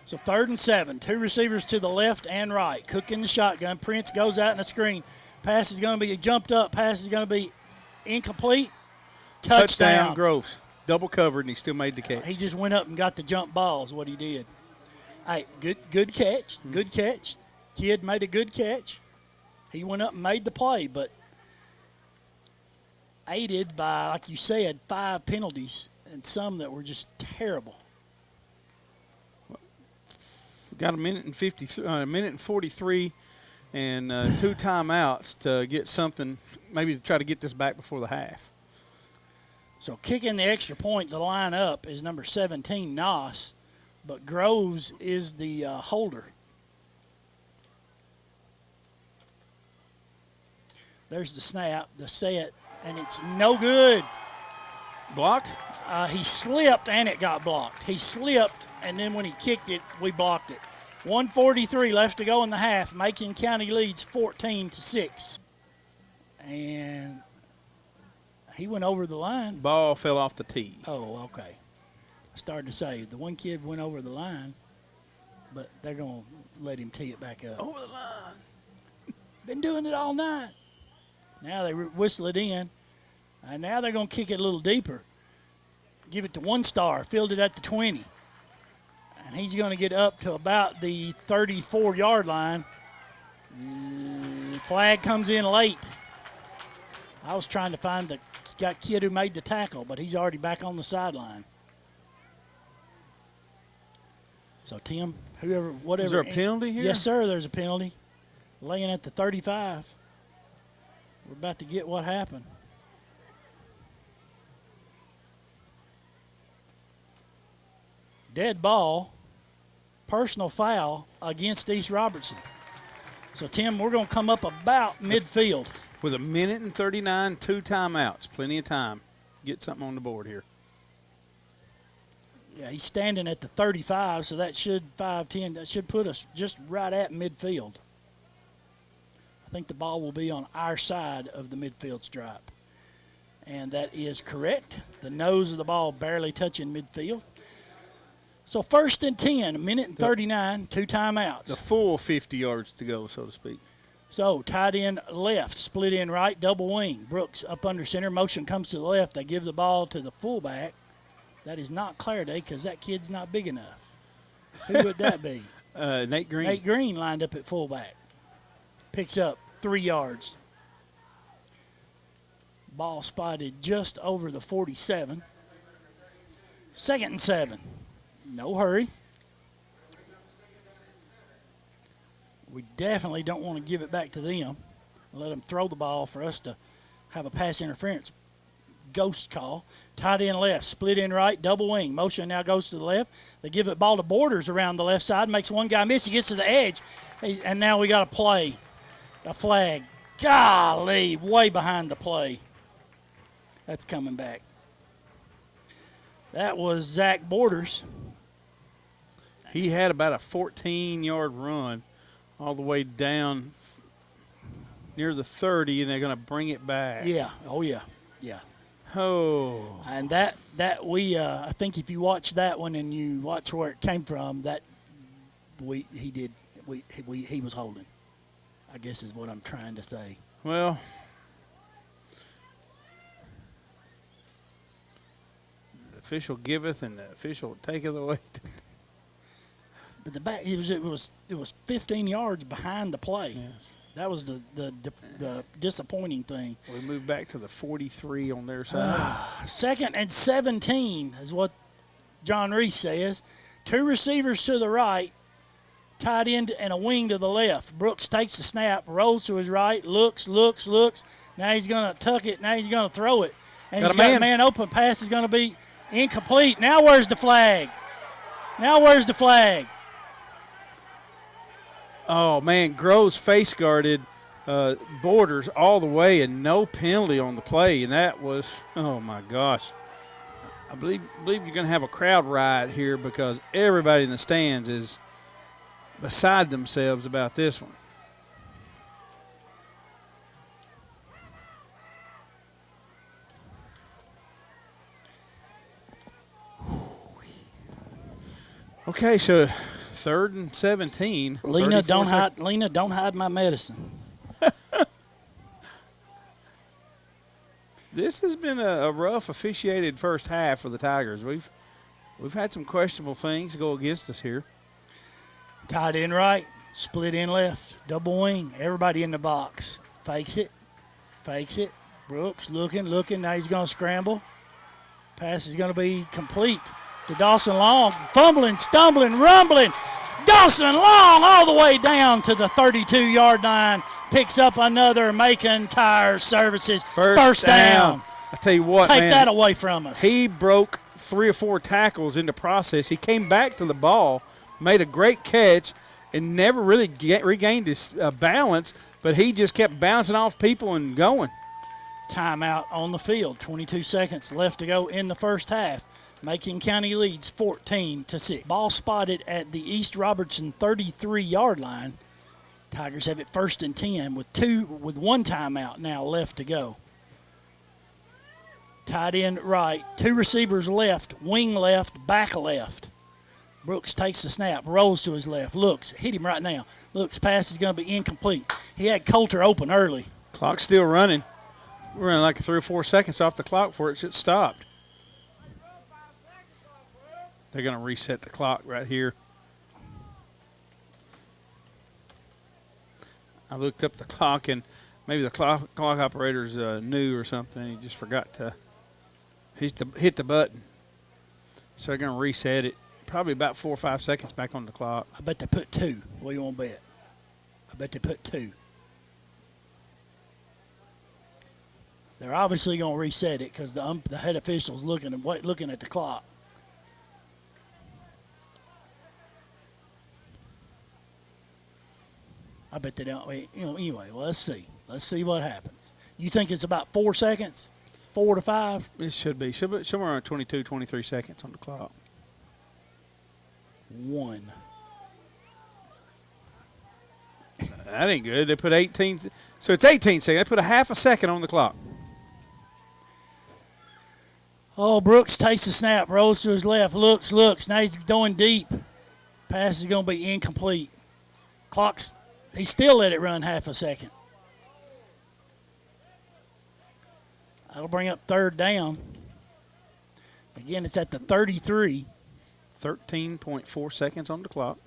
B: So 3rd and 7. 2 receivers to the left and right. Cook in the shotgun. Prince goes out in the screen. Pass is going to be jumped up. Pass is going to be incomplete. Touchdown.
A: Groves. Double covered, and he still made the catch.
B: He just went up and got the jump ball is what he did. Hey, good catch. Good catch. Kid made a good catch. He went up and made the play, but aided by, like you said, 5 penalties and some that were just terrible.
A: We got a minute and 43, and 2 timeouts to get something, maybe to try to get this back before the half.
B: So kicking the extra point to line up is number 17, Noss, but Groves is the holder. There's the snap, the set, and it's no good.
A: Blocked?
B: He slipped, and it got blocked. He slipped, and then when he kicked it, we blocked it. 1:43 left to go in the half. Macon County leads 14-6. And He went over the line.
A: Ball fell off the tee.
B: Oh, okay. I started to say the one kid went over the line, but they're going to let him tee it back up.
A: Over the line.
B: Been doing it all night. Now they whistle it in, and now they're going to kick it a little deeper. Give it to 1 star, field it at the 20. And he's going to get up to about the 34-yard line. Flag comes in late. I was trying to find the kid who made the tackle, but he's already back on the sideline. So, Tim, whatever.
A: Is there a penalty here?
B: Yes, sir, there's a penalty. Laying at the 35. We're about to get what happened. Dead ball, personal foul against East Robertson. So, Tim, we're going to come up about midfield.
A: With 1:39, 2 timeouts. Plenty of time. Get something on the board here.
B: Yeah, he's standing at the 35, so that should 5-10. That should put us just right at midfield. I think the ball will be on our side of the midfield stripe. And that is correct. The nose of the ball barely touching midfield. So 1st and 10, 1:39, 2 timeouts.
A: The full 50 yards to go, so to speak.
B: So tight end left, split in right, double wing. Brooks up under center. Motion comes to the left. They give the ball to the fullback. That is not Clairday because that kid's not big enough. Who would that be?
A: Nate Green.
B: Nate Green lined up at fullback. Picks up 3 yards. Ball spotted just over the 47. 2nd and 7. No hurry. We definitely don't want to give it back to them. Let them throw the ball for us to have a pass interference ghost call. Tight end left, split in right, double wing. Motion now goes to the left. They give it ball to Borders around the left side. Makes one guy miss. He gets to the edge. And now we got a play. A flag. Golly, way behind the play. That's coming back. That was Zach Borders.
A: He had about a 14-yard run all the way down near the 30, and they're going to bring it back.
B: Yeah. Oh, yeah. Yeah.
A: Oh.
B: And that I think if you watch that one and you watch where it came from, he was holding, I guess is what I'm trying to say.
A: Well, the official giveth and the official taketh away.
B: But it was 15 yards behind the play.
A: Yes.
B: That was the disappointing thing.
A: We moved back to the 43 on their side.
B: 2nd and 17 is what John Reese says. 2 receivers to the right, tight end and a wing to the left. Brooks takes the snap, rolls to his right, looks. Now he's going to tuck it. Now he's going to throw it. And he's got a man open. Pass is going to be incomplete. Now where's the flag?
A: Oh, man, Groves face guarded Borders all the way and no penalty on the play. And that was, oh, my gosh. I believe you're going to have a crowd riot here because everybody in the stands is beside themselves about this one. Okay, so 3rd and 17.
B: Lena, don't hide my medicine.
A: This has been a rough officiated first half for the Tigers. We've had some questionable things go against us here.
B: Tight end right, split in left, double wing. Everybody in the box. Fakes it. Brooks looking. Now he's going to scramble. Pass is going to be complete to Dawson Long. Fumbling, stumbling, rumbling. Dawson Long all the way down to the 32-yard line. Picks up another Macon Tire Services first down.
A: I tell you what,
B: Take that away from us.
A: He broke 3 or 4 tackles in the process. He came back to the ball, made a great catch, and never really regained his balance, but he just kept bouncing off people and going.
B: Timeout on the field. 22 seconds left to go in the first half. Macon County leads 14-6. Ball spotted at the East Robertson 33-yard line. Tigers have it 1st and 10 with 1 timeout now left to go. tight end right, 2 receivers left, wing left, back left. Brooks takes the snap, rolls to his left, looks, hit him right now. Looks, pass is going to be incomplete. He had Coulter open early.
A: Clock's still running. We're running like 3 or 4 seconds off the clock before it should stopped. They're going to reset the clock right here. I looked up the clock, and maybe the clock operator's new or something. He just forgot to hit the button. So they're going to reset it. Probably about 4 or 5 seconds back on the clock.
B: I bet they put 2. What do you want to bet? I bet they put 2. They're obviously going to reset it because the head official's looking at the clock. I bet they don't. Anyway, well, let's see. Let's see what happens. You think it's about 4 seconds? 4 to 5?
A: It should be somewhere around 22, 23 seconds on the clock.
B: 1.
A: That ain't good. They put 18. So it's 18 seconds. They put a half a second on the clock.
B: Oh, Brooks takes the snap, rolls to his left, looks. Now he's going deep. Pass is going to be incomplete. He still let it run half a second. That'll bring up 3rd down. Again, it's at the 33.
A: 13.4 seconds on the clock.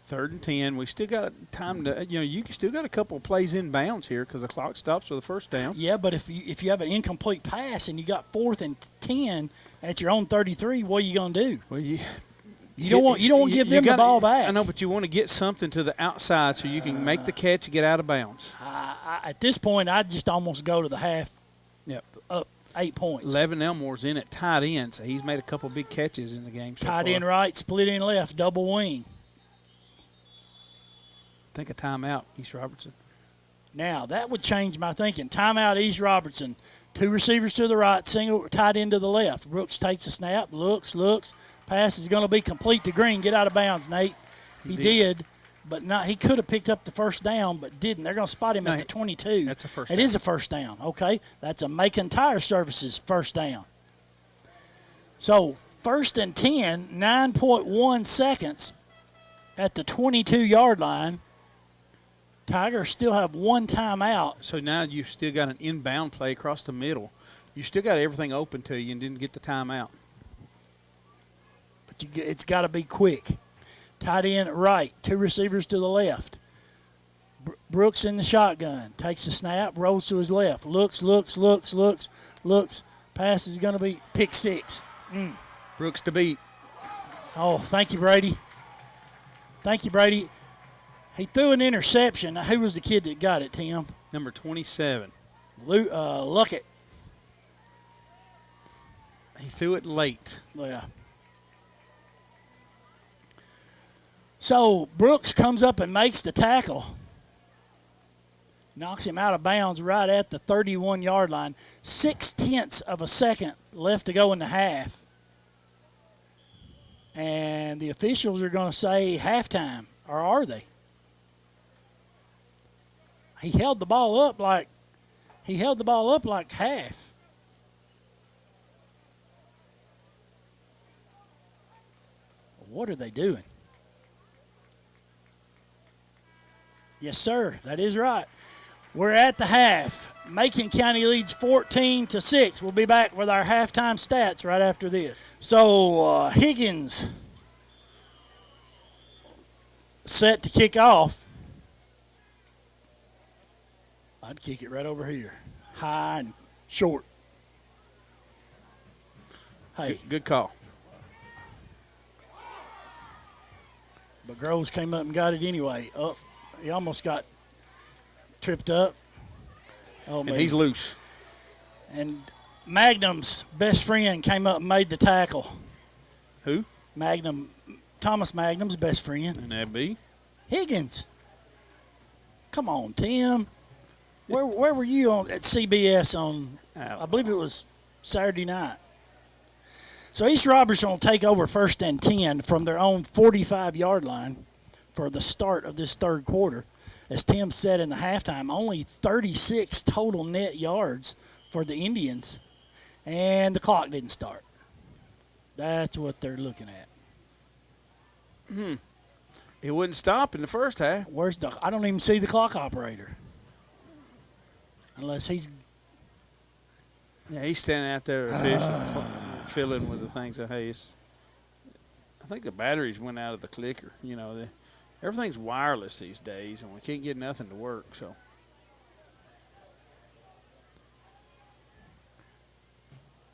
A: 3rd and 10. We still got time to, you still got a couple of plays in bounds here because the clock stops for the 1st down.
B: Yeah, but if you have an incomplete pass and you got 4th and 10 at your own 33, what are you going to do?
A: Well,
B: you don't want to give them the ball back.
A: I know, but you want to get something to the outside so you can make the catch and get out of bounds.
B: At this point, I'd just almost go to the half.
A: Yep.
B: Up 8 points.
A: Levin Elmore's in at tight end, so he's made a couple big catches in the game so far.
B: Tight end right, split end left, double wing.
A: Think a timeout, East Robertson.
B: Now, that would change my thinking. Timeout, East Robertson. 2 receivers to the right, single tight end to the left. Brooks takes a snap, looks. Pass is going to be complete to Green. Get out of bounds, Nate. He did, but not. He could have picked up the 1st down, but didn't. They're going to spot him at the 22.
A: That's a first
B: down.
A: It
B: is a 1st down, okay? That's a Macon Tire Services 1st down. So, 1st and 10, 9.1 seconds at the 22-yard line. Tigers still have 1 timeout.
A: So now you've still got an inbound play across the middle. You still got everything open to you and didn't get the timeout.
B: But it's got to be quick. Tight end right, 2 receivers to the left. Brooks in the shotgun. Takes the snap, rolls to his left. Looks. Pass is going to be pick 6.
A: Brooks to beat.
B: Oh, thank you, Brady. He threw an interception. Now, who was the kid that got it, Tim?
A: Number 27.
B: Luckett.
A: He threw it late.
B: Yeah. So Brooks comes up and makes the tackle. Knocks him out of bounds right at the 31-yard line. 0.6 of a second left to go in the half. And the officials are going to say halftime, or are they? He held the ball up like half. What are they doing? Yes, sir. That is right. We're at the half. Macon County leads 14-6. We'll be back with our halftime stats right after this. So Higgins set to kick off. I'd kick it right over here. High and short. Hey.
A: Good call.
B: But Groves came up and got it anyway. Oh, he almost got tripped up. Oh,
A: and
B: man.
A: he's loose.
B: And Magnum's best friend came up and made the tackle.
A: Who?
B: Thomas Magnum's best friend.
A: And that'd be?
B: Higgins. Come on, Tim. Where were you at CBS on, I believe it was Saturday night. So East Robertson will take over 1st and 10 from their own 45-yard line for the start of this 3rd quarter. As Tim said in the halftime, only 36 total net yards for the Indians. and the clock didn't start. That's what they're looking at.
A: It wouldn't stop in the first half.
B: I don't even see the clock operator. Unless he's...
A: Yeah, he's standing out there fiddling with the things. So, hey, I think the batteries went out of the clicker. You know, everything's wireless these days, and we can't get nothing to work. So,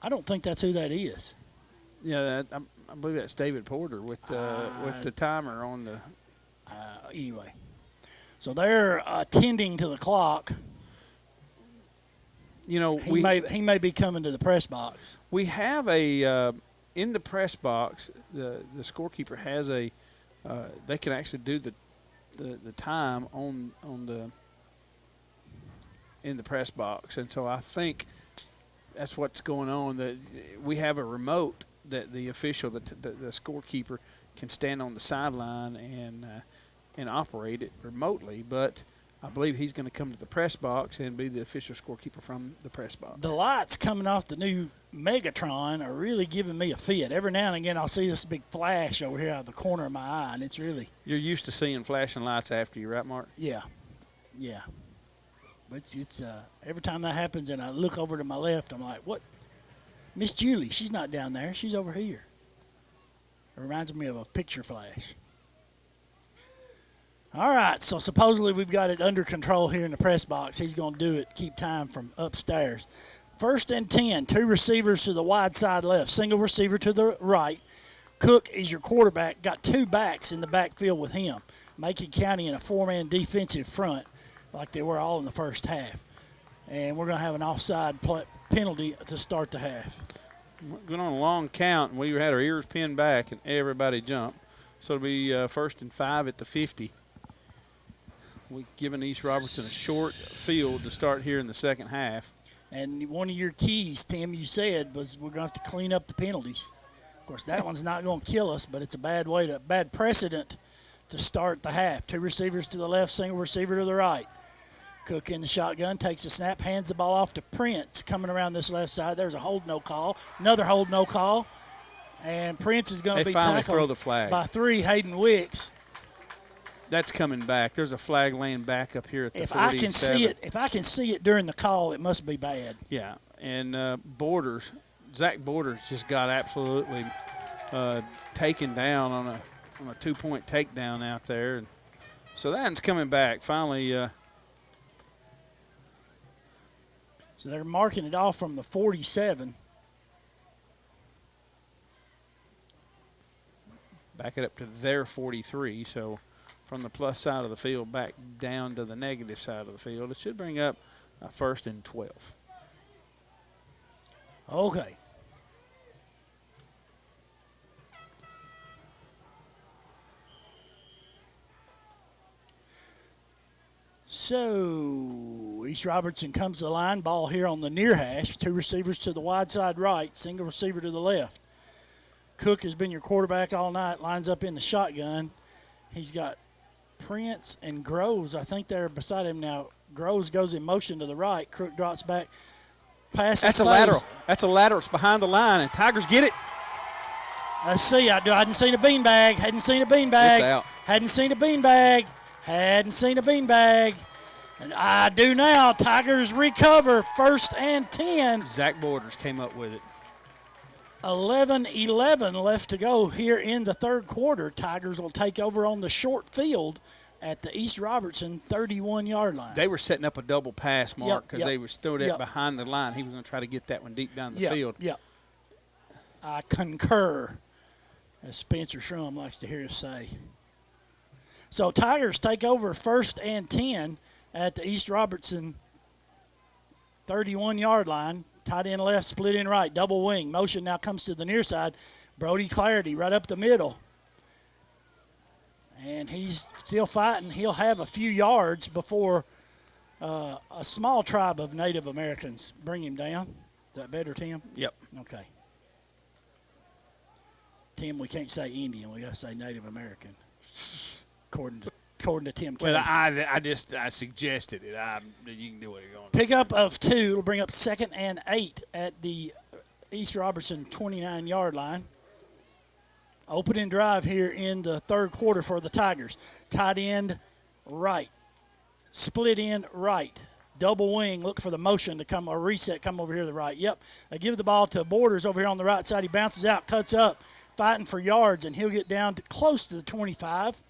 B: I don't think that's who that is.
A: Yeah, I believe that's David Porter with the timer on the.
B: Anyway, so they're attending to the clock.
A: You know,
B: he may be coming to the press box.
A: We have a in the press box. The scorekeeper has a. They can actually do the time on the in the press box, and so I think that's what's going on. That we have a remote that the official, the scorekeeper, can stand on the sideline and operate it remotely, but I believe he's going to come to the press box and be the official scorekeeper from the press box.
B: The lights coming off the new Megatron are really giving me a fit. Every now and again I'll see this big flash over here out of the corner of my eye, and it's really...
A: You're used to seeing flashing lights after you, right, Mark?
B: Yeah. But it's every time that happens and I look over to my left, I'm like, what? Miss Julie, she's not down there. She's over here. It reminds me of a picture flash. All right, so supposedly we've got it under control here in the press box. He's going to do it, keep time from upstairs. 1st and 10, 2 receivers to the wide side left, single receiver to the right. Cook is your quarterback, got 2 backs in the backfield with him. Macon County in a 4-man defensive front like they were all in the first half. And we're going to have an offside penalty to start the half.
A: Going on a long count, and we had our ears pinned back, and everybody jumped. So it'll be 1st and 5 at the 50. We're giving East Robertson a short field to start here in the second half.
B: And one of your keys, Tim, you said, was we're going to have to clean up the penalties. Of course, that one's not going to kill us, but it's a bad precedent to start the half. 2 receivers to the left, single receiver to the right. Cook in the shotgun, takes a snap, hands the ball off to Prince. Coming around this left side, there's a hold no call. Another hold no call. And Prince is going to be tackled
A: throw the flag
B: by 3, Hayden Wicks.
A: That's coming back. There's a flag laying back up here at the 47.
B: If I can see it during the call, it must be bad.
A: Yeah, and Zach Borders just got absolutely taken down on a 2-point takedown out there, and so that one's coming back finally.
B: So they're marking it off from the 47.
A: Back it up to their 43, so from the plus side of the field back down to the negative side of the field. It should bring up 1st and 12.
B: Okay. So East Robertson comes to the line, ball here on the near hash. 2 receivers to the wide side right, single receiver to the left. Cook has been your quarterback all night, lines up in the shotgun. He's got Prince and Groves, I think they're beside him now. Groves goes in motion to the right. Cook drops back.
A: That's a lateral. That's a lateral. It's behind the line, and Tigers get it.
B: Let's see. I hadn't seen a beanbag.
A: It's out.
B: Hadn't seen a beanbag. And I do now. Tigers recover. 1st and 10.
A: Zach Borders came up with it.
B: 11-11 left to go here in the third quarter. Tigers will take over on the short field at the East Robertson 31-yard line.
A: They were setting up a double pass, Mark, because they were throwing it behind the line. He was going to try to get that one deep down the field.
B: Yep. I concur, as Spencer Shrum likes to hear us say. So Tigers take over 1st and 10 at the East Robertson 31-yard line. Tight end left, split in right, double wing. Motion now comes to the near side. Brody Clarity right up the middle. And he's still fighting. He'll have a few yards before a small tribe of Native Americans bring him down. Is that better, Tim?
A: Yep.
B: Okay. Tim, we can't say Indian. We got to say Native American, according to Tim Case.
A: Well, I suggested it. You can do what you're going to do.
B: Pickup of 2 will bring up 2nd and 8 at the East Robertson 29-yard line. Opening drive here in the third quarter for the Tigers. Tight end right. Split end right. Double wing, look for the motion to come, or reset, come over here to the right. Yep, they give the ball to Borders over here on the right side. He bounces out, cuts up, fighting for yards, and he'll get down to close to the 25.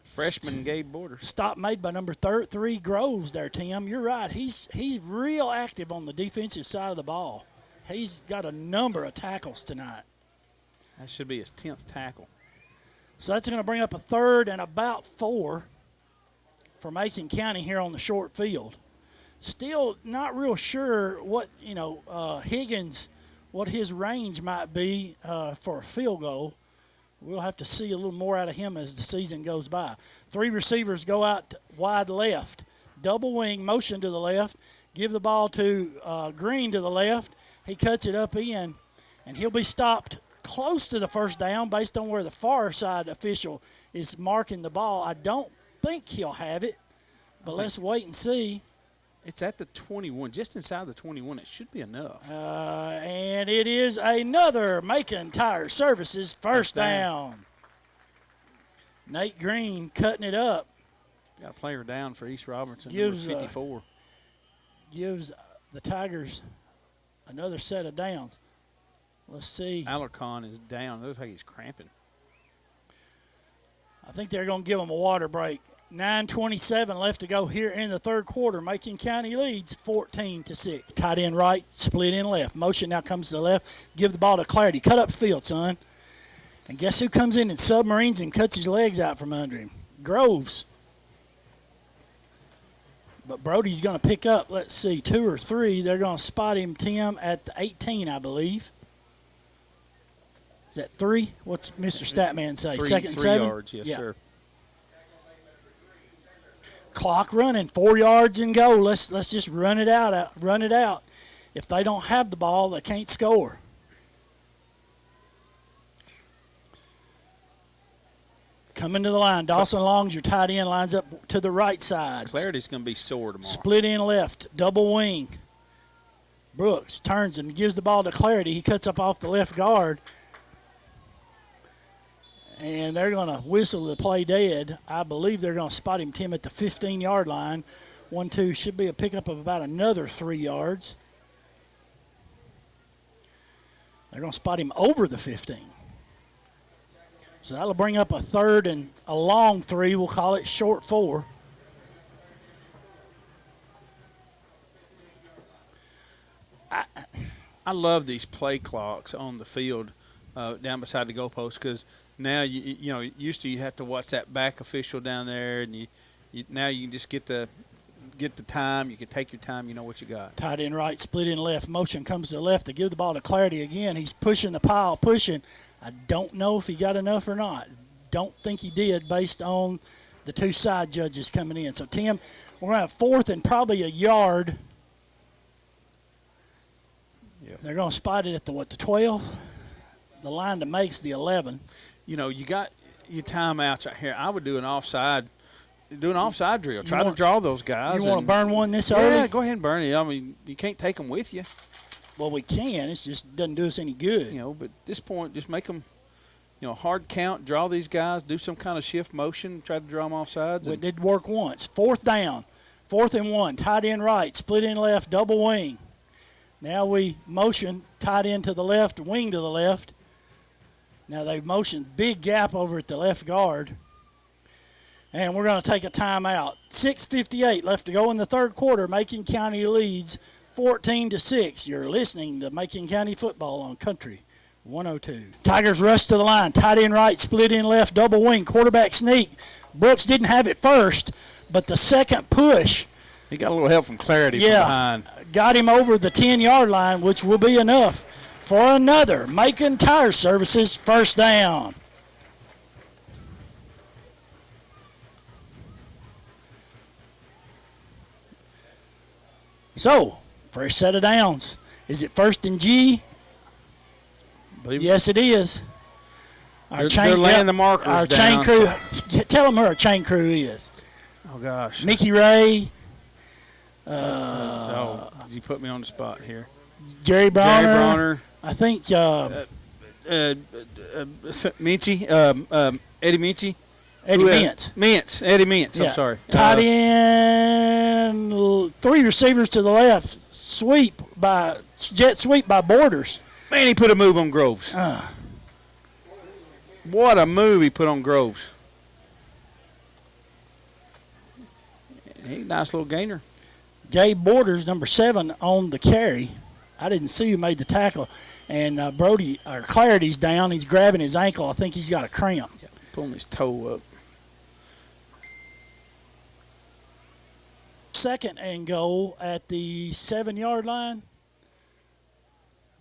A: Freshman Gabe Borders.
B: Stop made by number 3 Groves there, Tim. You're right. He's real active on the defensive side of the ball. He's got a number of tackles tonight.
A: That should be his 10th tackle.
B: So that's going to bring up a 3rd and about 4 for Macon County here on the short field. Still not real sure what, Higgins, what his range might be for a field goal. We'll have to see a little more out of him as the season goes by. 3 receivers go out wide left. Double wing, motion to the left. Give the ball to Green to the left. He cuts it up in, and he'll be stopped close to the first down based on where the far side official is marking the ball. I don't think he'll have it, but let's wait and see.
A: It's at the 21, just inside the 21. It should be enough.
B: And it is another Macon Tire Services first down. Nate Green cutting it up.
A: Got a player down for East Robertson,
B: Gives,
A: 54.
B: Gives the Tigers another set of downs. Let's see.
A: Alarcon is down. It looks like he's cramping.
B: I think they're going to give him a water break. 9:27 left to go here in the third quarter. Macon County leads 14-6. Tight end right, split in left. Motion now comes to the left. Give the ball to Clarity. Cut up field, son. And guess who comes in and submarines and cuts his legs out from under him? Groves. But Brody's going to pick up, let's see, 2 or 3. They're going to spot him, Tim, at the 18, I believe. Is that 3? What's Mr. Statman say? Second and 7?
A: 3 yards, yes, sir.
B: Clock running, 4 yards and go. Let's just run it out. Run it out. If they don't have the ball, they can't score. Coming to the line, Dawson Long's your tight end, lines up to the right side.
A: Clarity's going to be sore tomorrow.
B: Split in left, double wing. Brooks turns and gives the ball to Clarity. He cuts up off the left guard. And they're going to whistle the play dead. I believe they're going to spot him, Tim, at the 15-yard line. 1-2 should be a pickup of about another 3 yards. They're going to spot him over the 15. So that'll bring up a 3rd and a long 3. We'll call it short 4.
A: I love these play clocks on the field down beside the goalpost because now used to you have to watch that back official down there, and now you can just get the time. You can take your time. You know what you got.
B: Tight end right, split in left. Motion comes to the left. They give the ball to Clarity again. He's pushing the pile, pushing. I don't know if he got enough or not. Don't think he did based on the 2 side judges coming in. So, Tim, we're going to have 4th and probably a yard.
A: Yeah.
B: They're going to spot it at the 12? The line to make's the 11.
A: You got your timeouts right here. I would do an offside drill. Try to draw those guys.
B: You want to burn one this early?
A: Yeah, go ahead and burn it. I mean, you can't take them with you.
B: Well, we can. It just doesn't do us any good.
A: But at this point, just make them, hard count, draw these guys, do some kind of shift motion, try to draw them off sides.
B: It did work once. 4th down, 4th and 1, tight end right, split in left, double wing. Now we motion tight end to the left, wing to the left. Now they motioned big gap over at the left guard. And we're going to take a timeout. 6:58 left to go in the third quarter. Macon County leads 14-6. You're listening to Macon County football on Country 102. Tigers rush to the line. Tight end right, split in left, double wing, quarterback sneak. Brooks didn't have it first, but the second push.
A: He got a little help from Clarity from behind.
B: Got him over the 10-yard line, which will be enough for another Macon Tire Services first down. So, first set of downs. Is it 1st and G? Yes, it is.
A: They're laying the markers
B: our
A: down.
B: Chain crew. Tell them who our chain crew is.
A: Oh, gosh.
B: Mickey Ray.
A: You put me on the spot here.
B: Jerry Bronner.
A: Jerry Bronner.
B: I think
A: Minchie, Eddie Minchie.
B: Eddie Mintz.
A: Eddie Mintz,
B: Yeah.
A: I'm sorry.
B: Tight end, 3 receivers to the left, jet sweep by Borders.
A: Man, he put a move on Groves. What a move he put on Groves. Nice little gainer.
B: Gabe Borders, number 7, on the carry. I didn't see who made the tackle. And Clarity's down. He's grabbing his ankle. I think he's got a cramp.
A: Yeah, pulling his toe up.
B: 2nd and goal at the 7-yard line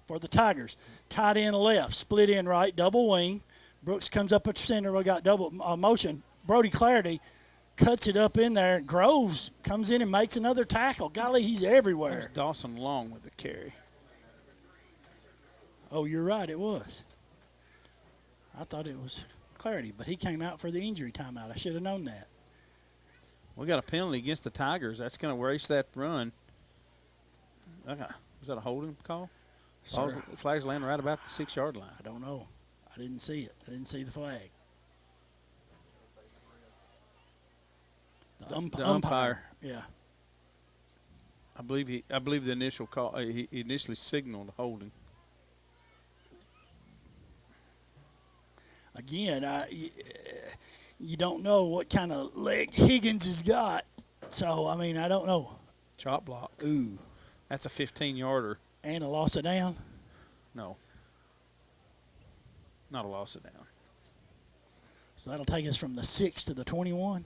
B: for the Tigers. Tight end left, split end right, double wing. Brooks comes up at the center. We got double motion. Brody Clarity cuts it up in there. Groves comes in and makes another tackle. Golly, he's everywhere.
A: There's Dawson Long with the carry.
B: Oh, you're right, it was. I thought it was Clarity, but he came out for the injury timeout. I should have known that.
A: We got a penalty against the Tigers. That's going to erase that run. Okay. Was that a holding call?
B: Sir,
A: Flag's landing right about the 6-yard line.
B: I don't know. I didn't see it. I didn't see the flag. The umpire. Yeah.
A: I believe the initial call. He initially signaled holding.
B: Again, you don't know what kind of leg Higgins has got. So, I mean, I don't know.
A: Chop block.
B: Ooh.
A: That's a 15-yarder.
B: And a loss of down?
A: No. Not a loss of down.
B: So that'll take us from the 6 to the 21?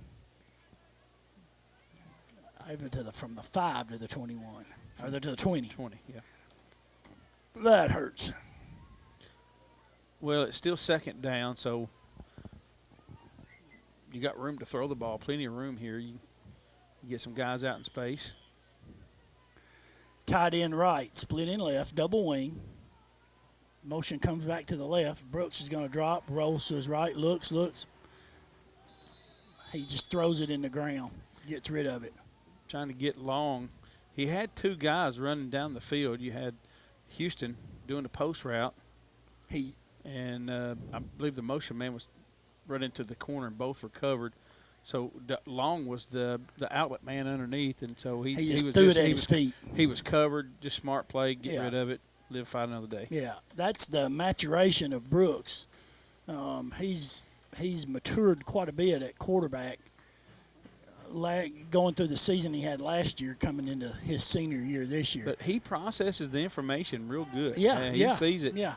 B: Over from the 5 to the 21. Or to the 20.
A: 20, yeah.
B: That hurts.
A: Well, it's still 2nd down, so you got room to throw the ball. Plenty of room here. You get some guys out in space.
B: Tight end right, split in left, double wing. Motion comes back to the left. Brooks is going to drop, rolls to his right, looks. He just throws it in the ground, gets rid of it.
A: Trying to get Long. He had 2 guys running down the field. You had Houston doing the post route. And I believe the motion man was running to the corner, and both were covered. So Long was the outlet man underneath, and so he
B: just
A: was
B: threw it at his feet.
A: He was covered. Just smart play, get rid of it, live, fight another day.
B: Yeah, that's the maturation of Brooks. He's matured quite a bit at quarterback. Going through the season he had last year, coming into his senior year this year.
A: But he processes the information real good.
B: Yeah,
A: he sees it.
B: Yeah.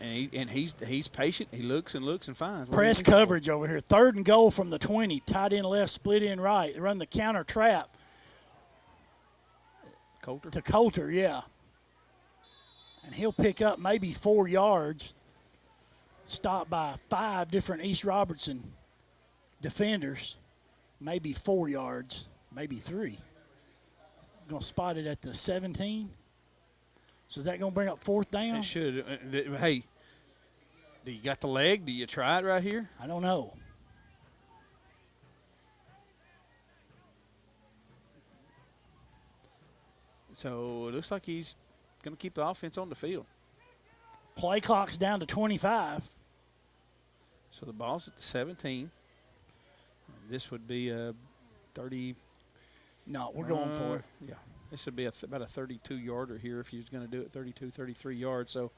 A: And he's patient. He looks and finds.
B: Press coverage over here. 3rd and goal from the 20. Tight end left, split in right. They run the counter trap.
A: Coulter?
B: To Coulter, yeah. And he'll pick up maybe 4 yards. Stopped by 5 different East Robertson defenders. Maybe 4 yards, maybe 3. Going to spot it at the 17. So is that going to bring up 4th down?
A: It should. Hey, do you got the leg? Do you try it right here?
B: I don't know.
A: So it looks like he's going to keep the offense on the field.
B: Play clock's down to 25.
A: So the ball's at the 17. This would be a 30.
B: No, we're going for it.
A: Yeah. This would be about a 32-yarder here if he was going to do it, 32, 33 yards. So,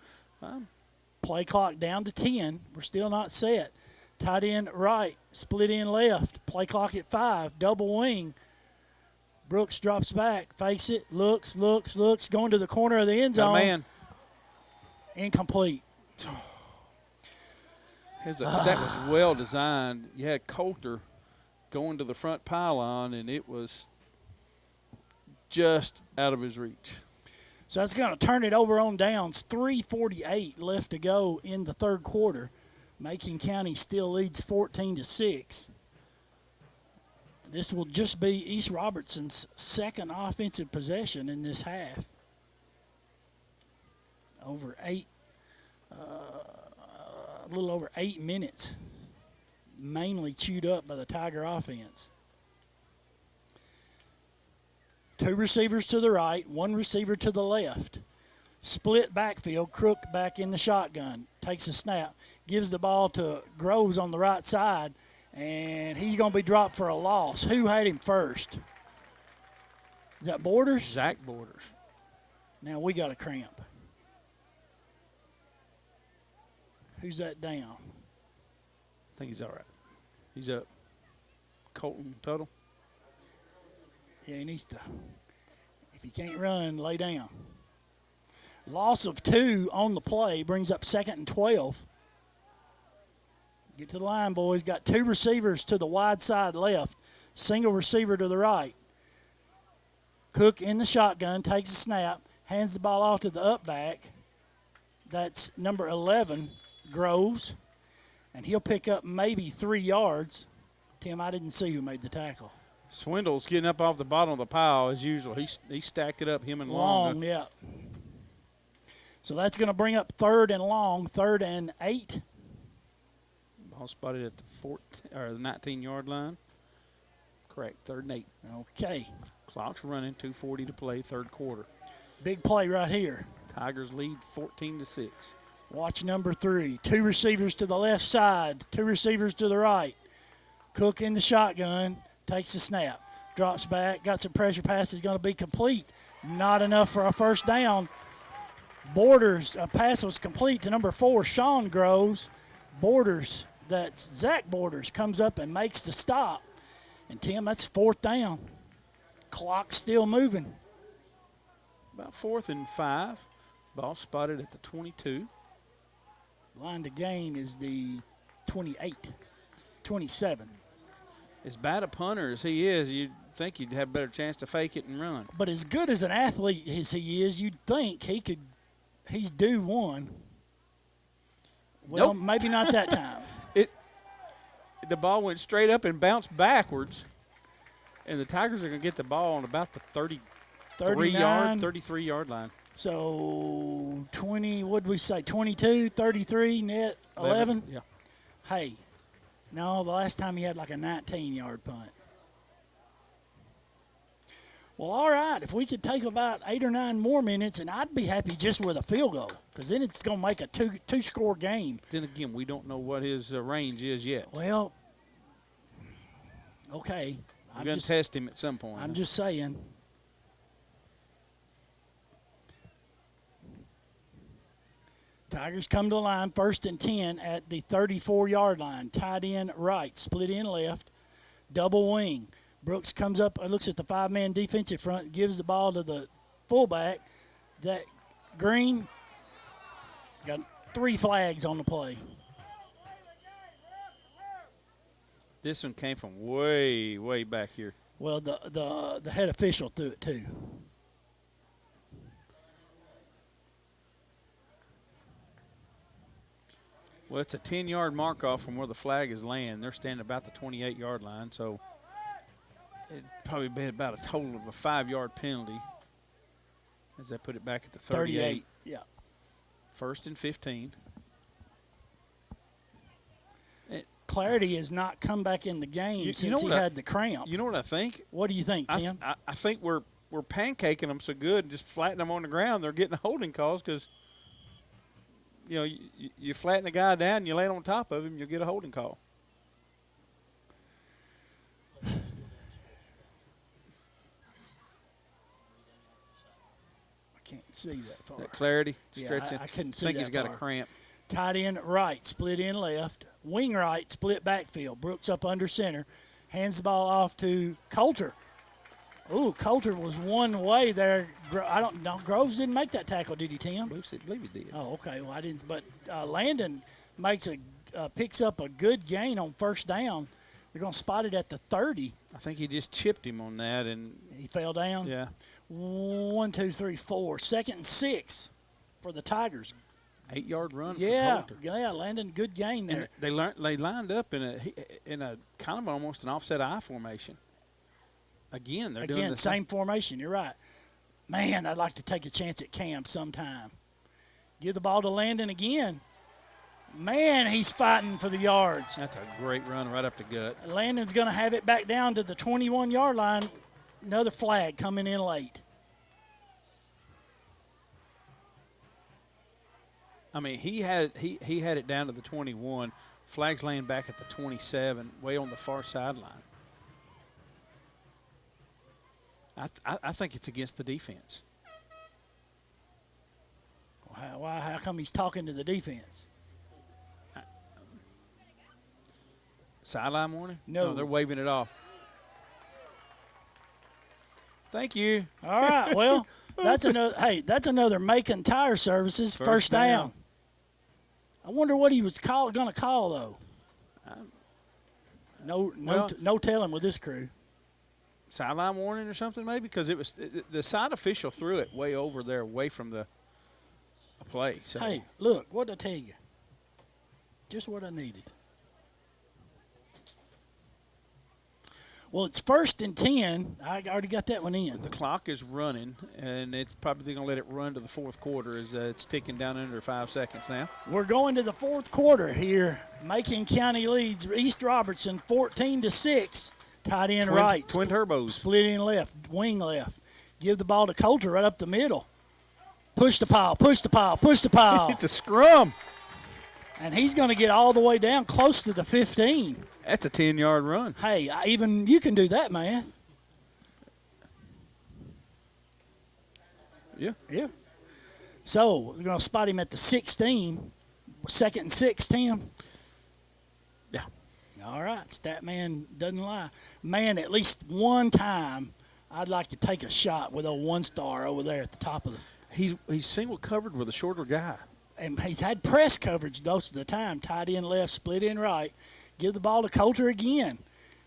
B: play clock down to 10. We're still not set. Tight end right, split in left. Play clock at 5. Double wing. Brooks drops back, face it, looks, going to the corner of the end zone.
A: Man.
B: Incomplete.
A: That was well designed. You had Coulter going to the front pylon, and it was just out of his reach.
B: So that's going to turn it over on downs. 3:48 left to go in the 3rd quarter. Macon County still leads 14-6. This will just be East Robertson's 2nd offensive possession in this half. A little over 8 minutes, mainly chewed up by the Tiger offense. 2 receivers to the right, 1 receiver to the left. split backfield. Crook back in the shotgun, takes a snap, gives the ball to Groves on the right side, and he's going to be dropped for a loss. Who had him first? Is that Borders?
A: Zach Borders.
B: Now we got a cramp. Who's that down?
A: I think he's all right. He's up. Colton Tuttle.
B: Yeah, he needs to. If he can't run, lay down. Loss of 2 on the play brings up 2nd and 12. Get to the line, boys. Got 2 receivers to the wide side left, single receiver to the right. Cook in the shotgun, takes a snap, hands the ball off to the up back. That's number 11, Groves, and he'll pick up maybe 3 yards. Tim, I didn't see who made the tackle.
A: Swindle's getting up off the bottom of the pile as usual. He stacked it up, him and Long.
B: Yeah. So that's going to bring up 3rd and long, 3rd and 8.
A: Ball spotted at the 19-yard line. Correct, 3rd and 8.
B: Okay.
A: Clock's running, 2:40 to play, 3rd quarter.
B: Big play right here.
A: Tigers lead 14-6.
B: Watch number 3. 2 receivers to the left side, 2 receivers to the right. Cook in the shotgun, takes the snap, drops back, got some pressure pass, is going to be complete. Not enough for a first down. Borders, a pass was complete to number 4, Sean Groves. Borders, that's Zach Borders, comes up and makes the stop. And, Tim, that's 4th down. Clock still moving.
A: About 4th and 5. Ball spotted at the 22.
B: Line to gain is the 28, 27.
A: As bad a punter as he is, you'd think he'd have a better chance to fake it and run.
B: But as good as an athlete as he is, you'd think he's due one. Well,
A: Nope.
B: maybe not that time.
A: The ball went straight up and bounced backwards, and the Tigers are going to get the ball on about the 33-yard line.
B: So 20, what did we say, 22, 33, net 11?
A: Yeah.
B: Hey, no, the last time he had like a 19-yard punt. Well, all right, if we could take about 8 or 9 more minutes, and I'd be happy just with a field goal, because then it's going to make a two-score game.
A: Then again, we don't know what his range is yet.
B: Well, okay.
A: We're going to test him at some point.
B: I'm just saying. Tigers come to the line, 1st and 10 at the 34-yard line. Tight end right, split in left, double wing. Brooks comes up, looks at the 5-man defensive front, gives the ball to the fullback. That Green got 3 flags on the play.
A: This one came from way, way back here.
B: Well, the head official threw it too.
A: Well, it's a 10-yard mark-off from where the flag is laying. They're standing about the 28-yard line, so it'd probably be about a total of a 5-yard penalty as they put it back at the 38.
B: Yeah.
A: 1st and 15.
B: Clarity has not come back in the game since he had the cramp.
A: You know what I think?
B: What do you think, Tim?
A: I think we're pancaking them so good and just flatten them on the ground. They're getting holding calls because, you flatten the guy down and you land on top of him, you'll get a holding call.
B: I can't see that far.
A: That Clarity stretching.
B: I couldn't see
A: I think
B: that
A: he's got
B: far.
A: a cramp.
B: Tight end right, split in left. Wing right, split backfield. Brooks up under center. Hands the ball off to Coulter. Ooh, Coulter was one way there. I don't know. Groves didn't make that tackle, did he, Tim?
A: I believe he did.
B: Oh, okay. Well, I didn't. But Landon picks up a good gain on 1st down. They're going to spot it at the 30.
A: I think he just chipped him on that, and
B: He fell down.
A: yeah.
B: 1, 2, 3, 4. 2nd and 6 for the Tigers.
A: 8-yard run for
B: Yeah,
A: Coulter.
B: yeah. Landon, good gain there.
A: And they lined up in a kind of almost an offset I formation. Again, they're doing the
B: same formation. You're right. Man, I'd like to take a chance at Cam sometime. Give the ball to Landon again. Man, he's fighting for the yards.
A: That's a great run right up the gut.
B: Landon's going to have it back down to the 21-yard line. Another flag coming in late.
A: I mean, he had it down to the 21. Flags laying back at the 27, way on the far sideline. I think it's against the defense.
B: How come he's talking to the defense?
A: Sideline warning?
B: No,
A: they're waving it off. Thank you.
B: All right. Well, that's another. Hey, that's another Macon Tire Services first down. I wonder what he was going to call though. No telling with this crew.
A: Sideline warning or something maybe, because it was the side official threw it way over there, away from the play. So.
B: Hey, look, what did I tell you? Just what I needed. Well, it's 1st and 10. I already got that one in.
A: The clock is running, and it's probably going to let it run to the fourth quarter as it's ticking down under 5 seconds now.
B: We're going to the fourth quarter here. Macon County leads East Robertson 14-6. Tight end right.
A: Twin turbos.
B: Split in left. Wing left. Give the ball to Coulter right up the middle. Push the pile. Push the pile. Push the pile.
A: It's a scrum.
B: And he's going to get all the way down close to the 15.
A: That's a 10-yard run.
B: Hey, even you can do that, man.
A: Yeah.
B: Yeah. So we're going to spot him at the 16. 2nd and 6, Tim.
A: Yeah.
B: All right. Stat man doesn't lie. Man, at least one time, I'd like to take a shot with a 1-star over there at the top of the.
A: He's single covered with a shorter guy.
B: And he's had press coverage most of the time. Tight end left, split in right. Give the ball to Coulter again.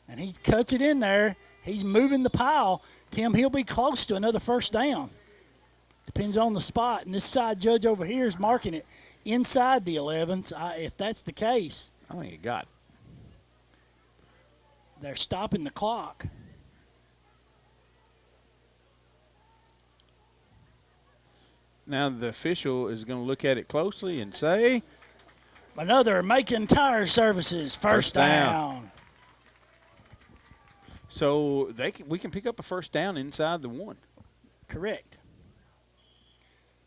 B: And he cuts it in there. He's moving the pile. Tim, he'll be close to another first down. Depends on the spot. And this side judge over here is marking it inside the 11s. If that's the case.
A: I think he got it.
B: They're stopping the clock.
A: Now the official is going to look at it closely and say,
B: another Macon Tire Services first down.
A: So we can pick up a first down inside the 1.
B: Correct.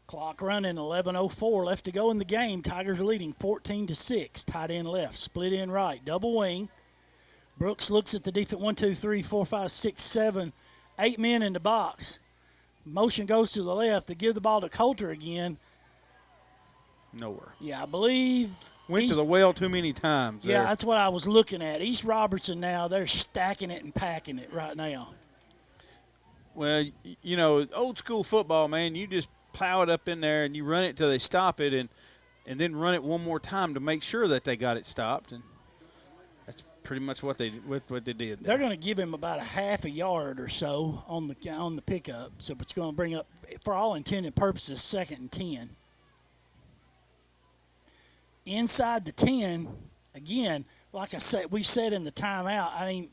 B: Clock running, 11:04 left to go in the game. Tigers are leading 14-6. Tight end left, split in right, double wing. Brooks looks at the defense. 1, 2, 3, 4, 5, 6, 7, 8 men in the box. Motion goes to the left. They give the ball to Coulter again.
A: Nowhere.
B: Yeah, I believe.
A: Went to the well too many times.
B: Yeah,
A: there.
B: that's what I was looking at. East Robertson now, they're stacking it and packing it right now.
A: Well, you know, old school football, man, you just plow it up in there and you run it till they stop it and then run it one more time to make sure that they got it stopped. And that's pretty much what they did there.
B: They're going to give him about a half a yard or so on the pickup. So it's going to bring up, for all intended purposes, 2nd and 10. Inside the 10, again, like I said, we've said in the timeout, I mean,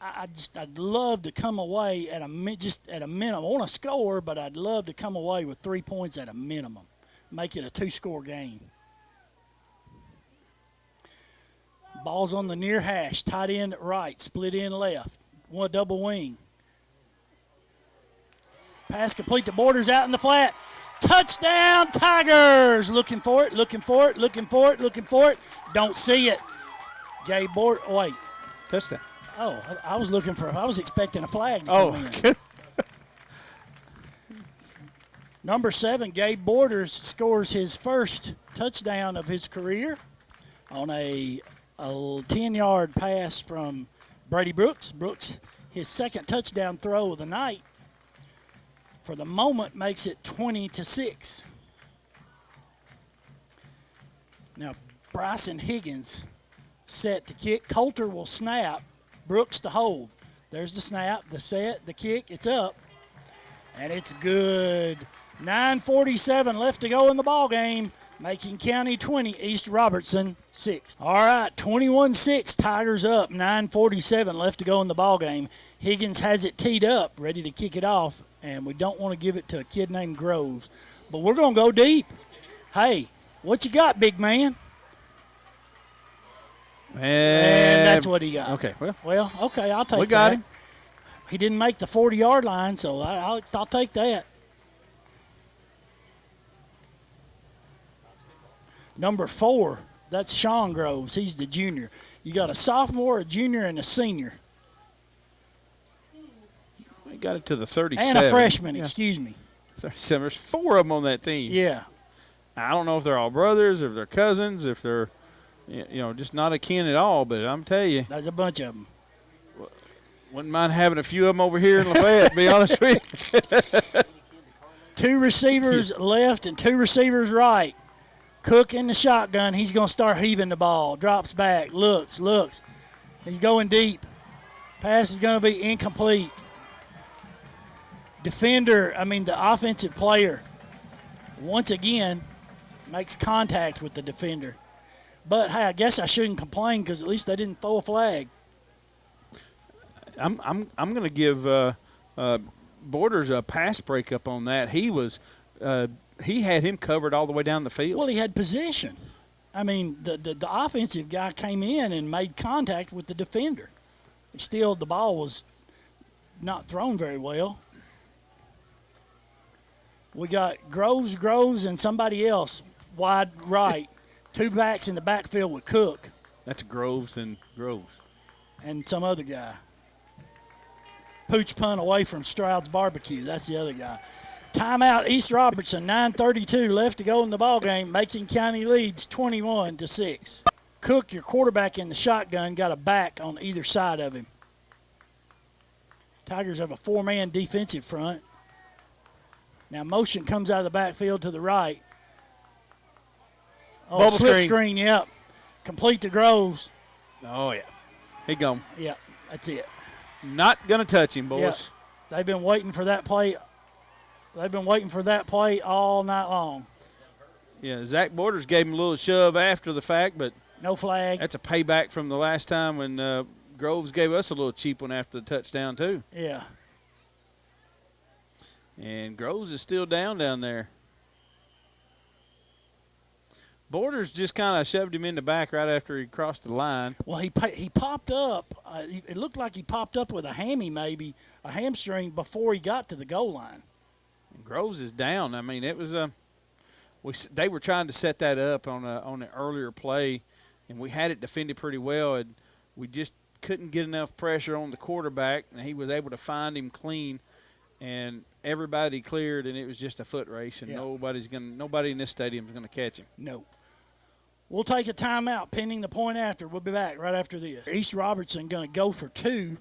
B: I'd love to come away at a minimum. I want to score, but I'd love to come away with 3 points at a minimum. Make it a 2-score game. Ball's on the near hash. Tight end right, split in left. One double wing. Pass complete to Borders out in the flat. Touchdown, Tigers! Looking for it, looking for it, looking for it, looking for it. Don't see it. Gabe Borders, wait.
A: Touchdown.
B: Oh, I was expecting a flag to come in. Number 7, Gabe Borders scores his first touchdown of his career on a 10-yard pass from Brady Brooks. Brooks, his second touchdown throw of the night. For the moment, makes it 20-6. Now, Bryson Higgins set to kick. Coulter will snap. Brooks to hold. There's the snap, the set, the kick. It's up, and it's good. 9:47 left to go in the ball game. Macon County 20, East Robertson 6. All right, 21-6, Tigers up. 9:47 left to go in the ball game. Higgins has it teed up, ready to kick it off, and we don't want to give it to a kid named Groves. But we're going to go deep. Hey, what you got, big man? And that's what he got.
A: Okay,
B: well, okay, I'll take that.
A: We got him.
B: He didn't make the 40-yard line, so I'll take that. Number 4, that's Sean Groves. He's the junior. You got a sophomore, a junior, and a senior.
A: He got it to the 37.
B: And a freshman, excuse me.
A: 37. There's 4 of them on that team.
B: Yeah.
A: I don't know if they're all brothers, if they're cousins, if they're, just not akin at all. But I'm telling you,
B: there's a bunch of them.
A: Wouldn't mind having a few of them over here in Lafayette, to be honest with you.
B: 2 receivers left and 2 receivers right. Cook in the shotgun. He's going to start heaving the ball. Drops back, looks. He's going deep. Pass is going to be incomplete. The offensive player, once again, makes contact with the defender. But, hey, I guess I shouldn't complain because at least they didn't throw a flag.
A: I'm going to give Borders a pass breakup on that. He had him covered all the way down the field.
B: Well, he had position. The offensive guy came in and made contact with the defender. Still, the ball was not thrown very well. We got Groves, and somebody else wide right. 2 backs in the backfield with Cook.
A: That's Groves and Groves.
B: And some other guy. Pooch punt away from Stroud's Barbecue. That's the other guy. Timeout, East Robertson, 9:32 left to go in the ballgame. Macon County leads 21-6. Cook, your quarterback in the shotgun, got a back on either side of him. Tigers have a 4-man defensive front. Now motion comes out of the backfield to the right. Oh,
A: bubble
B: slip
A: screen.
B: Yep. Complete to Groves.
A: Oh, yeah. He gone.
B: Yep, that's it.
A: Not going to touch him, boys.
B: Yep. They've been waiting for that play. They've been waiting for that play all night long.
A: Yeah, Zach Borders gave him a little shove after the fact, but
B: no flag.
A: That's a payback from the last time when Groves gave us a little cheap one after the touchdown, too.
B: Yeah.
A: And Groves is still down there. Borders just kind of shoved him in the back right after he crossed the line.
B: Well, he popped up. It looked like he popped up with a hammy, a hamstring, before he got to the goal line.
A: And Groves is down. It was they were trying to set that up on an earlier play, and we had it defended pretty well, and we just couldn't get enough pressure on the quarterback, and he was able to find him clean, and everybody cleared, and it was just a foot race, and nobody in this stadium is going to catch him.
B: No. We'll take a timeout pending the point after. We'll be back right after this. East Robertson going to go for 2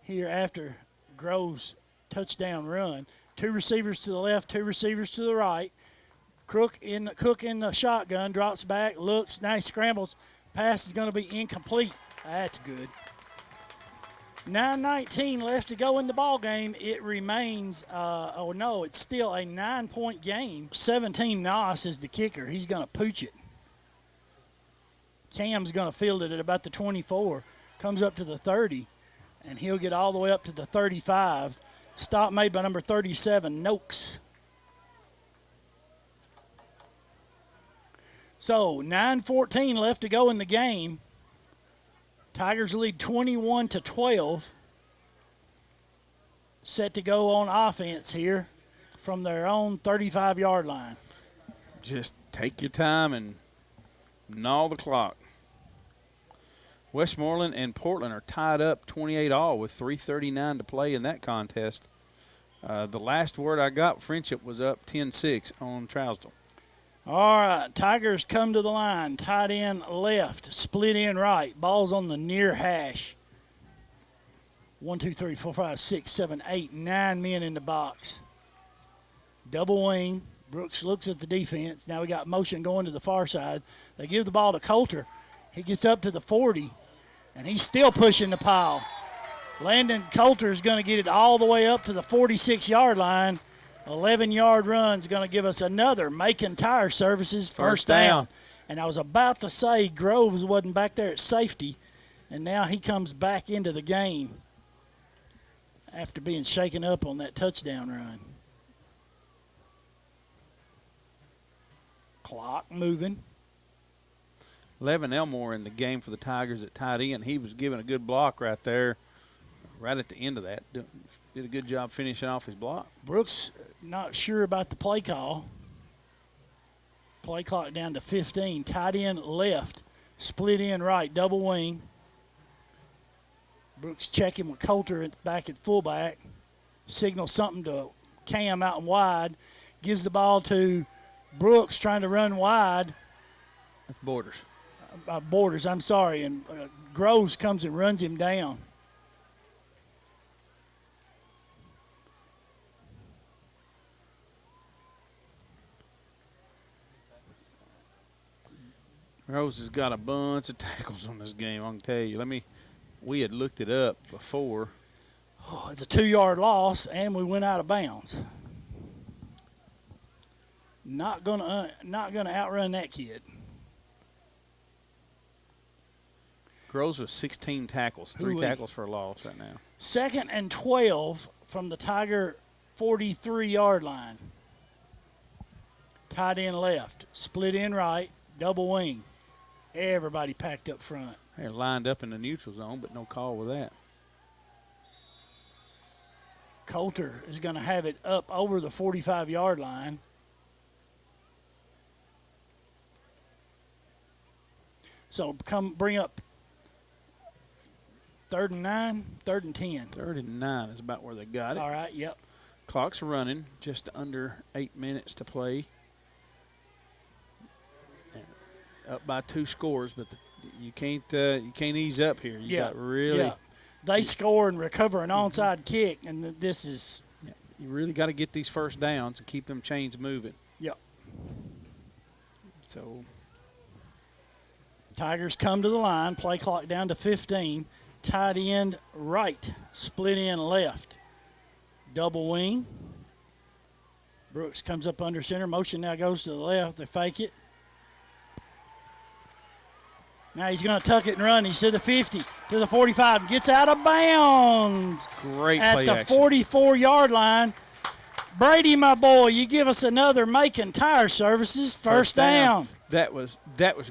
B: here after Groves' touchdown run. 2 receivers to the left, 2 receivers to the right. Cook in the shotgun, drops back, looks, now he scrambles. Pass is going to be incomplete. That's good. 9:19 left to go in the ball game. It remains, it's still a 9-point game. 17 Noss is the kicker. He's going to pooch it. Cam's going to field it at about the 24. Comes up to the 30, and he'll get all the way up to the 35. Stop made by number 37, Noakes. So 9:14 left to go in the game. Tigers lead 21-12. Set to go on offense here from their own 35-yard line.
A: Just take your time and gnaw the clock. Westmoreland and Portland are tied up 28-all with 3:39 to play in that contest. The last word I got, Friendship was up 10-6 on Trousdale.
B: All right, Tigers come to the line. Tight end left, split end right. Ball's on the near hash. 1, 2, 3, 4, 5, 6, 7, 8, 9 men in the box. Double wing. Brooks looks at the defense. Now we got motion going to the far side. They give the ball to Coulter. He gets up to the 40, and he's still pushing the pile. Landon Coulter is going to get it all the way up to the 46-yard line. 11-yard run is going to give us another Macon Tire Services first down. And I was about to say Groves wasn't back there at safety, and now he comes back into the game after being shaken up on that touchdown run. Clock moving.
A: Levin Elmore in the game for the Tigers at tight end. He was given a good block right there, right at the end of that. Did a good job finishing off his block.
B: Brooks not sure about the play call. Play clock down to 15. Tight end left. Split end right. Double wing. Brooks checking with Coulter back at fullback. Signals something to Cam out and wide. Gives the ball to Brooks trying to run wide.
A: That's Borders.
B: Borders, I'm sorry. And Groves comes and runs him down.
A: Rose has got a bunch of tackles on this game, I can tell you. We had looked it up before.
B: Oh, it's a 2-yard loss, and we went out of bounds. Not gonna outrun that kid.
A: Groves with 16 tackles, 3 tackles for a loss right now.
B: 2nd and 12 from the Tiger 43-yard line. Tight end left, split end right, double wing. Everybody packed up front.
A: They're lined up in the neutral zone, but no call with that.
B: Coulter is going to have it up over the 45-yard line. So bring up 3rd and 9, 3rd and 10.
A: 3rd and 9 is about where they got it.
B: All right, yep.
A: Clock's running, just under 8 minutes to play. Up by 2 scores, but you can't ease up here. You got really.
B: Yeah. They score and recover an onside kick, and this is.
A: Yeah, you really got to get these first downs and keep them chains moving.
B: Yep.
A: So.
B: Tigers come to the line. Play clock down to 15. Tight end right. Split end left. Double wing. Brooks comes up under center. Motion now goes to the left. They fake it. Now he's going to tuck it and run. He's to the 50, to the 45, and gets out of bounds.
A: Great
B: at
A: play
B: the
A: action.
B: 44-yard line. Brady, my boy, you give us another Macon Tire Services first down.
A: That was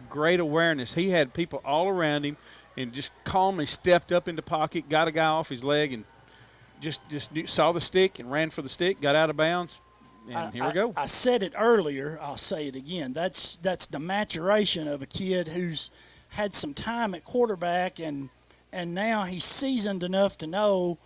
A: great awareness. He had people all around him and just calmly stepped up into pocket, got a guy off his leg, and just saw the stick and ran for the stick, got out of bounds, and here we go.
B: I said it earlier. I'll say it again. That's the maturation of a kid who's had some time at quarterback, and now he's seasoned enough to know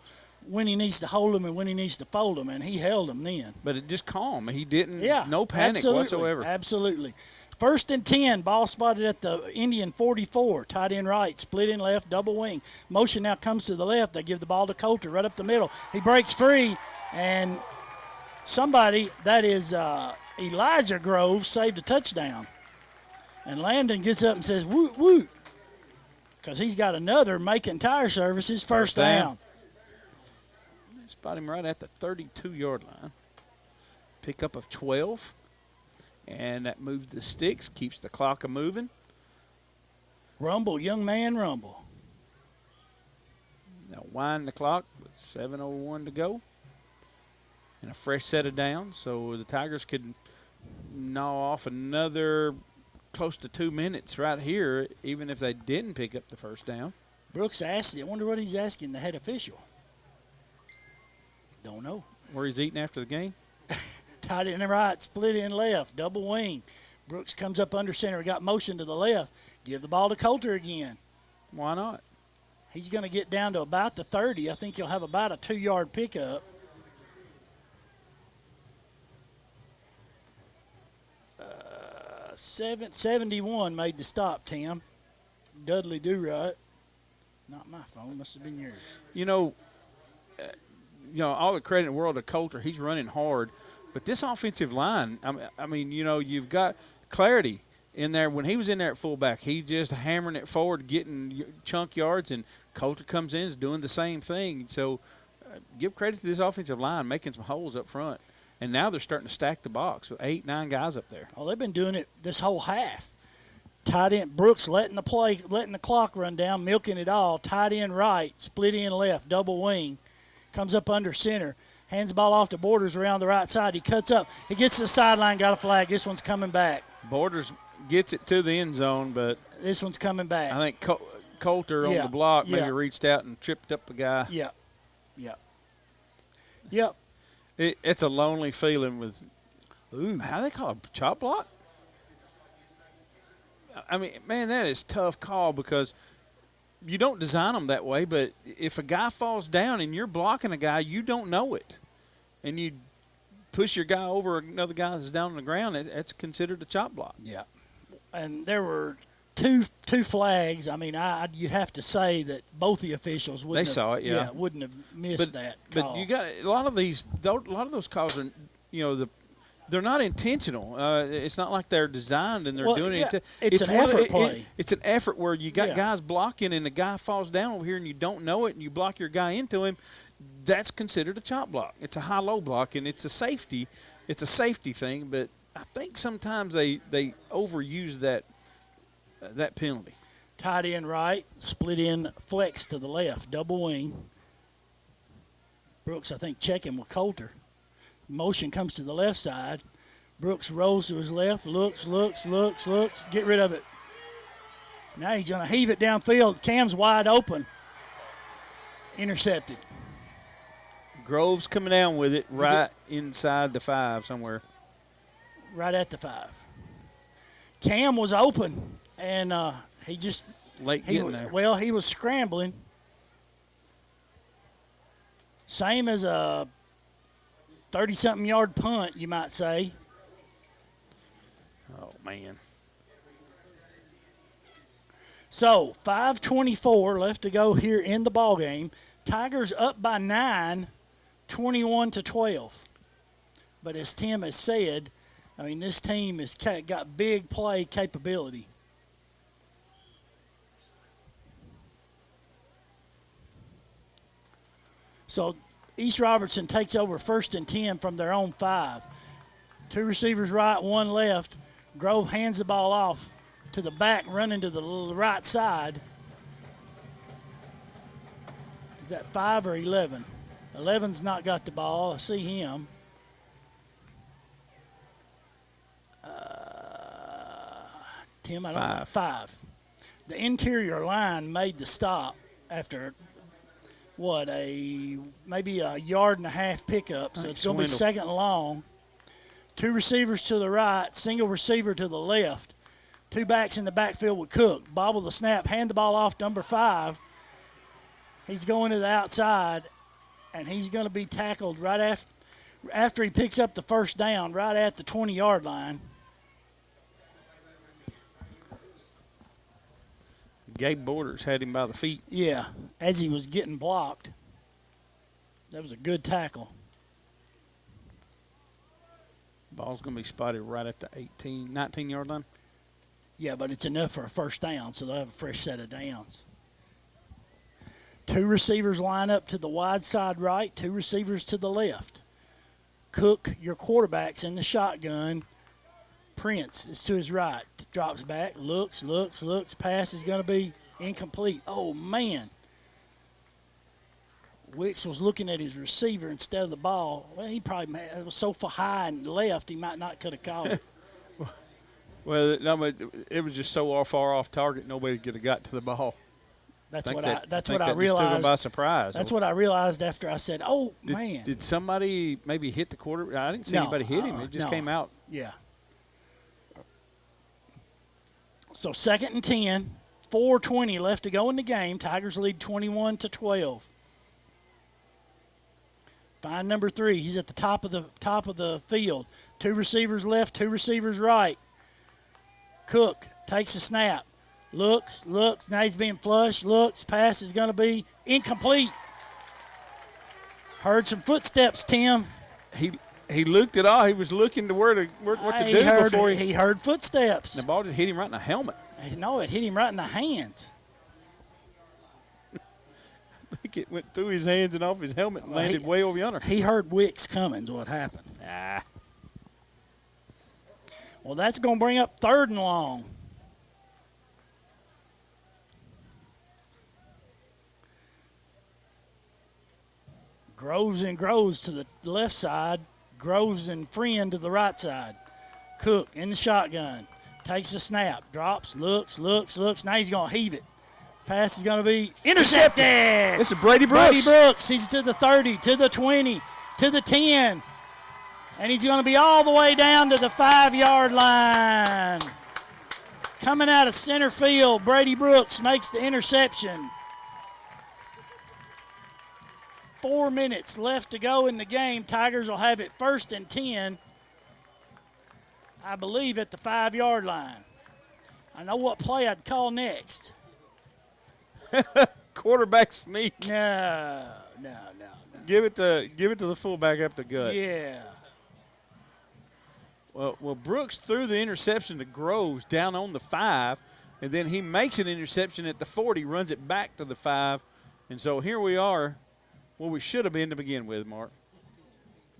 B: when he needs to hold him and when he needs to fold him, and he held him then.
A: But it just calm. He didn't.
B: Yeah,
A: no panic whatsoever.
B: Absolutely. 1st and 10, ball spotted at the Indian 44. Tight end right, split end left, double wing. Motion now comes to the left. They give the ball to Coulter right up the middle. He breaks free, and somebody, that is Elijah Groves, saved a touchdown. And Landon gets up and says, woot, woot, because he's got another Macon Tire Services first down.
A: Spot him right at the 32-yard line. Pickup of 12. And that moves the sticks, keeps the clock a-moving.
B: Rumble, young man, rumble.
A: Now wind the clock with 7:01 to go. And a fresh set of downs, so the Tigers could gnaw off another close to 2 minutes right here, even if they didn't pick up the first down.
B: Brooks asked, I wonder what he's asking the head official. Don't know.
A: Where he's eating after the game?
B: Tight end right, split end left, double wing. Brooks comes up under center, got motion to the left. Give the ball to Coulter again.
A: Why not?
B: He's going to get down to about the 30. I think he'll have about a 2-yard pickup. Uh, 71 made the stop, Tim. Dudley Do-Right. Not my phone, must have been yours.
A: All the credit in the world to Coulter. He's running hard. But this offensive line, you've got Clarity in there. When he was in there at fullback, he just hammering it forward, getting chunk yards, and Coulter comes in, is doing the same thing. So give credit to this offensive line, making some holes up front. And now they're starting to stack the box with 8, 9 guys up there.
B: Oh, they've been doing it this whole half. Tight end Brooks letting the clock run down, milking it all. Tight end right, split end left, double wing. Comes up under center. Hands the ball off to Borders around the right side. He cuts up. He gets to the sideline, got a flag. This one's coming back.
A: Borders gets it to the end zone, but
B: this one's coming back.
A: I think Coulter on the block maybe reached out and tripped up a guy.
B: Yep.
A: It's a lonely feeling with, how do they call it, chop block? I mean, man, that is a tough call because you don't design them that way. But if a guy falls down and you're blocking a guy, you don't know it, and you push your guy over another guy that's down on the ground, that's considered a chop block.
B: Yeah, and there were two flags. I mean, you'd have to say that both the officials wouldn't
A: saw it, yeah.
B: wouldn't have missed that call.
A: But you got a lot of those calls are, they're not intentional. It's not like they're designed and they're doing it.
B: It's an effort play.
A: It's an effort where you got guys blocking and the guy falls down over here and you don't know it and you block your guy into him. That's considered a chop block. It's a high-low block, and it's a safety. It's a safety thing, but I think sometimes they overuse that penalty.
B: Tight end right, split in flex to the left, double wing. Brooks, I think, checking with Coulter. Motion comes to the left side. Brooks rolls to his left, looks, get rid of it. Now he's going to heave it downfield. Cam's wide open. Intercepted.
A: Groves coming down with it right inside the 5 somewhere.
B: Right at the 5. Cam was open, and he just
A: late getting there.
B: Well, he was scrambling. Same as a 30-something yard punt, you might say.
A: Oh, man.
B: So 5:24 left to go here in the ball game. Tigers up by 9, 21-12. But as Tim has said, I mean, this team has got big play capability. So East Robertson takes over 1st and 10 from their own 5. 2 receivers right, 1 left. Grove hands the ball off to the back, running to the right side. Is that 5 or 11? 11's not got the ball. I see him. Tim, I don't know. 5. The interior line made the stop after maybe a yard and a half pickup. So it's going to be 2nd and long. 2 receivers to the right, single receiver to the left. 2 backs in the backfield with Cook. Bobble the snap, hand the ball off number 5. He's going to the outside, and he's going to be tackled right after he picks up the first down, right at the 20-yard line.
A: Gabe Borders had him by the feet.
B: Yeah, as he was getting blocked. That was a good tackle.
A: Ball's going to be spotted right at the 19-yard line.
B: Yeah, but it's enough for a first down, so they'll have a fresh set of downs. 2 receivers line up to the wide side right, 2 receivers to the left. Cook, your quarterback's in the shotgun. Prince is to his right, drops back, looks. Pass is going to be incomplete. Oh, man. Wicks was looking at his receiver instead of the ball. Well, he probably it was so far high and left, he might not could have caught it.
A: Well, no, it was just so far off target, nobody could have got to the ball.
B: That's what I realized.
A: Took him by surprise.
B: That's what I realized after I said, "Oh, man."
A: Did somebody maybe hit the quarter? I didn't see anybody hit him. It just came out.
B: Yeah. So 2nd and 10, 4:20 left to go in the game. Tigers lead 21-12. Find number 3. He's at the top of the field. 2 receivers left, 2 receivers right. Cook takes a snap. Looks. Now he's being flushed. Looks. Pass is going to be incomplete. Heard some footsteps, Tim.
A: He looked at all. He was looking to what to do before
B: he heard footsteps.
A: The ball just hit him right in the helmet.
B: No, it hit him right in the hands.
A: I think it went through his hands and off his helmet and landed way over yonder.
B: He heard Wicks coming is what happened. Well, that's going to bring up 3rd and long. Groves to the left side. Groves and Friend to the right side. Cook in the shotgun. Takes a snap. Drops. Looks. Now he's going to heave it. Pass is going to be intercepted.
A: This is Brady Brooks.
B: Brady Brooks. He's to the 30, to the 20, to the 10. And he's going to be all the way down to the 5-yard line. Coming out of center field, Brady Brooks makes the interception. 4 minutes left to go in the game. Tigers will have it 1st and 10, I believe, at the 5-yard line. I know what play I'd call next.
C: Quarterback sneak.
B: No.
C: Give it to the fullback up the gut.
B: Yeah.
C: Well, Brooks threw the interception to Groves down on the 5, and then he makes an interception at the 40, runs it back to the 5, and so here we are, where we should have been to begin with, Mark.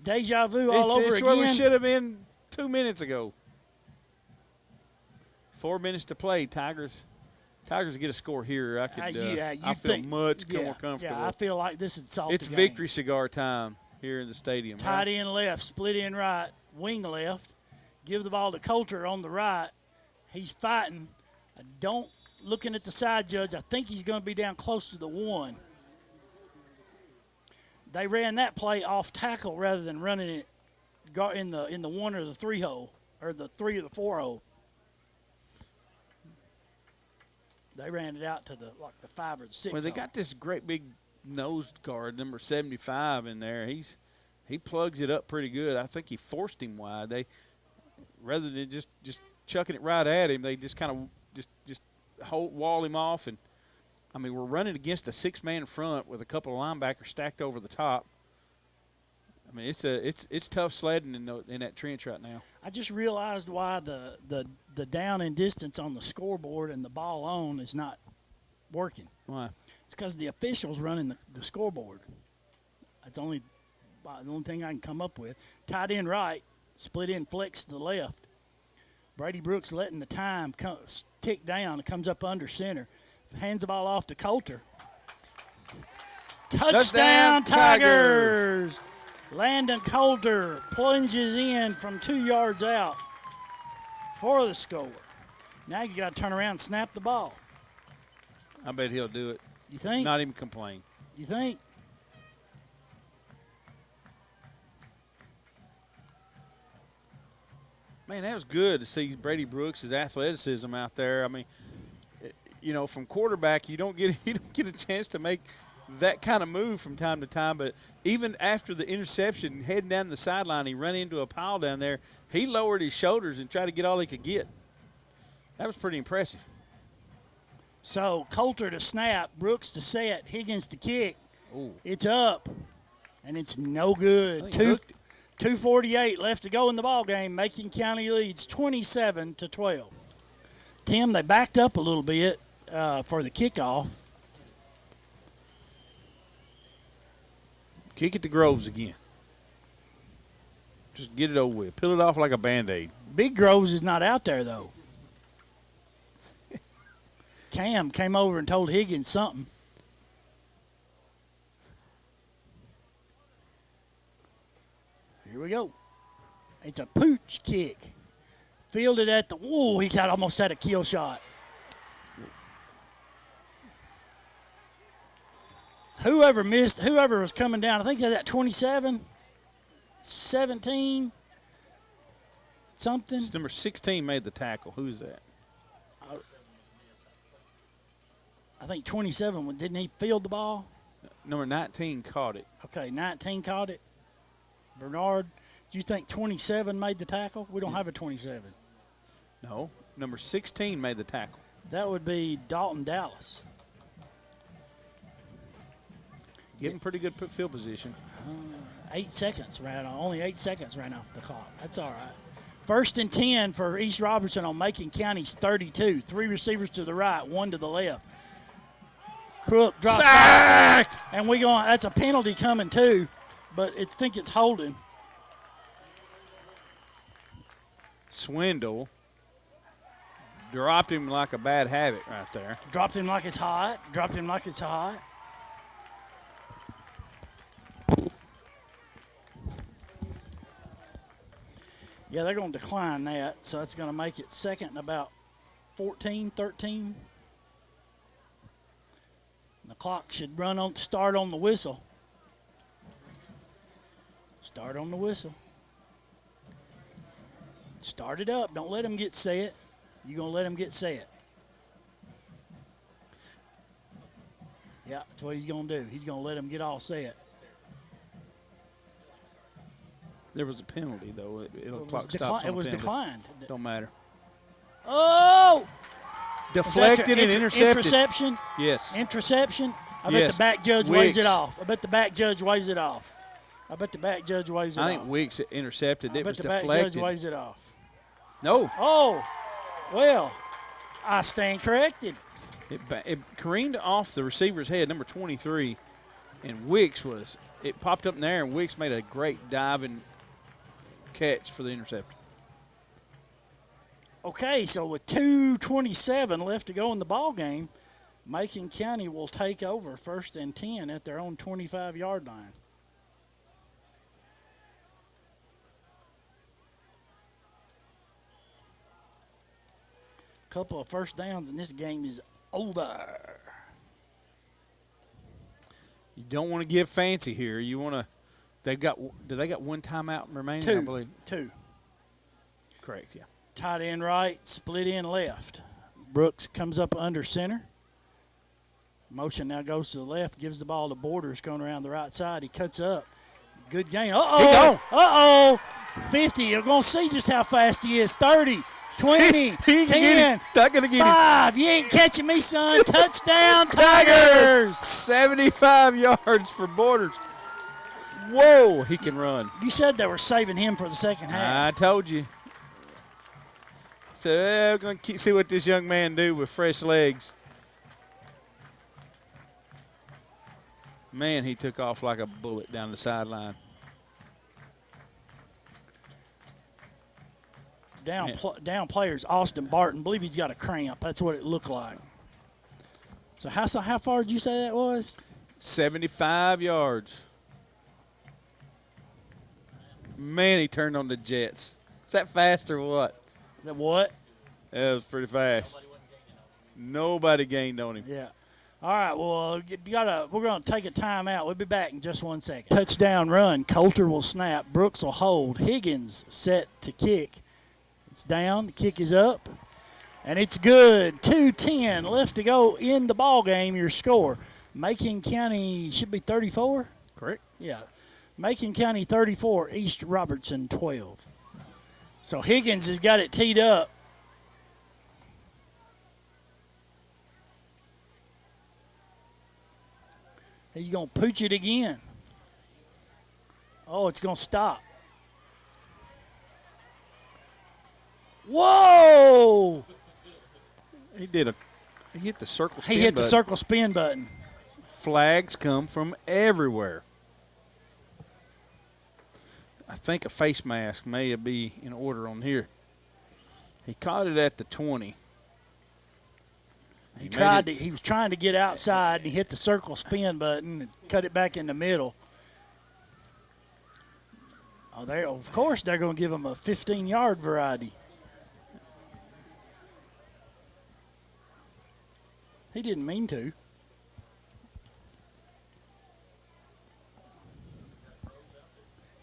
B: Deja vu all over
C: it's
B: again.
C: where we should have been 2 minutes ago. 4 minutes to play. Tigers get a score here. I feel much more comfortable.
B: Yeah, I feel like this is salt.
C: It's victory cigar time here in the stadium.
B: Tight end left, split end right, wing left. Give the ball to Coulter on the right. He's fighting. Looking at the side judge, I think he's going to be down close to the 1. They ran that play off tackle rather than running it in the 1 or the 3 hole, or the 3 or the 4 hole. They ran it out to the 5 or the 6.
C: Well, they got this great big nose guard, number 75, in there. He plugs it up pretty good. I think he forced him wide. They rather than just chucking it right at him, they just kind of just wall him off. And I mean, we're running against a 6-man front with a couple of linebackers stacked over the top. I mean, it's tough sledding in that trench right now.
B: I just realized why the down and distance on the scoreboard and the ball on is not working.
C: Why?
B: It's because the official's running the scoreboard. That's the only thing I can come up with. Tight end right, split end flex to the left. Brady Brooks letting the time tick down. It comes up under center. Hands the ball off to Coulter. Touchdown, Tigers! Landon Coulter plunges in from 2 yards out for the score. Now he's got to turn around and snap the ball.
C: I bet he'll do it.
B: You think?
C: Not even complain.
B: You think?
C: Man, that was good to see Brady Brooks' athleticism out there. I mean, from quarterback, you don't get a chance to make that kind of move from time to time. But even after the interception, heading down the sideline, he ran into a pile down there. He lowered his shoulders and tried to get all he could get. That was pretty impressive.
B: So Coulter to snap, Brooks to set, Higgins to kick.
C: Ooh.
B: It's up, and it's no good. 2:48 left to go in the ball game. Macon County leads 27-12. Tim, they backed up a little bit for the kickoff.
C: Kick it to Groves again. Just get it over with. Peel it off like a Band-Aid.
B: Big Groves is not out there, though. Cam came over and told Higgins something. Here we go. It's a pooch kick. Fielded at the – whoa, he almost had a kill shot. Whoever was coming down, I think they're at 27, 17, something.
C: It's number 16 made the tackle. Who's that?
B: I think 27, didn't he field the ball?
C: Number 19 caught it.
B: Okay, 19 caught it. Bernard, do you think 27 made the tackle? We don't have a 27.
C: No, number 16 made the tackle.
B: That would be Dalton Dallas.
C: Getting pretty good field position.
B: 8 seconds ran on. Only 8 seconds ran off the clock. That's all right. 1st and 10 for East Robertson on Macon County's 32. 3 receivers to the right, 1 to the left. Crook drops back, and that's a penalty coming too, but I think it's holding.
C: Swindle dropped him like a bad habit right there.
B: Dropped him like it's hot. Yeah, they're going to decline that, so that's going to make it second and about 14, 13. And the clock should start on the whistle. Start on the whistle. Start it up. Don't let them get set. You gonna let him get set? Yeah, that's what he's gonna do. He's gonna let him get all set.
C: There was a penalty, though. Clock stops on
B: It was
C: penalty.
B: declined.
C: Don't matter.
B: Oh!
C: Deflected and intercepted.
B: Interception?
C: Yes.
B: Interception? I bet
C: Yes.
B: the back judge waves it
C: Wicks.
B: off. I bet the back judge waves it off. I bet the back judge waves it off.
C: I think Wicks intercepted.
B: I
C: It
B: bet
C: was
B: the back
C: deflected.
B: judge waves it off.
C: No.
B: Oh, well, I stand corrected.
C: It careened off the receiver's head, number 23, and Wicks it popped up in there, and Wicks made a great diving catch for the interception.
B: Okay, so with 2:27 left to go in the ball game, Macon County will take over 1st and 10 at their own 25-yard line. Couple of first downs, and this game is over.
C: You don't want to get fancy here. You want to. They got one timeout remaining? I believe.
B: Two.
C: Correct. Yeah.
B: Tight end right, split end left. Brooks comes up under center. Motion now goes to the left, gives the ball to Borders going around the right side. He cuts up. Good gain. Uh-oh. Uh-oh. 50. You're going to see just how fast he is. 30, 20, 10,
C: Not going to get
B: 5. You ain't catching me, son. Touchdown, Tigers.
C: 75 yards for Borders. Whoa, he can run.
B: You said they were saving him for the second half.
C: I told you. So we're going to see what this young man do with fresh legs. Man, he took off like a bullet down the sideline.
B: Down players, Austin Barton. Believe he's got a cramp. That's what it looked like. So how far did you say that was?
C: 75 yards. Man, he turned on the Jets. Is that fast or what?
B: That what?
C: That was pretty fast. Nobody gained on him.
B: Yeah. All right, well, we're going to take a timeout. We'll be back in just 1 second. Touchdown run. Coulter will snap. Brooks will hold. Higgins set to kick. It's down. The kick is up. And it's good. 2:10 left to go in the ball game. Your score. Macon County should be 34?
C: Correct.
B: Yeah. Macon County 34, East Robertson 12. So Higgins has got it teed up. He's going to pooch it again. Oh, it's going to stop. Whoa!
C: He hit the circle spin
B: He hit the
C: button.
B: circle spin button.
C: Flags come from everywhere. I think a face mask may be in order on here. He caught it at the 20.
B: He was trying to get outside, and he hit the circle spin button and cut it back in the middle. Oh, of course they're going to give him a 15-yard variety. He didn't mean to.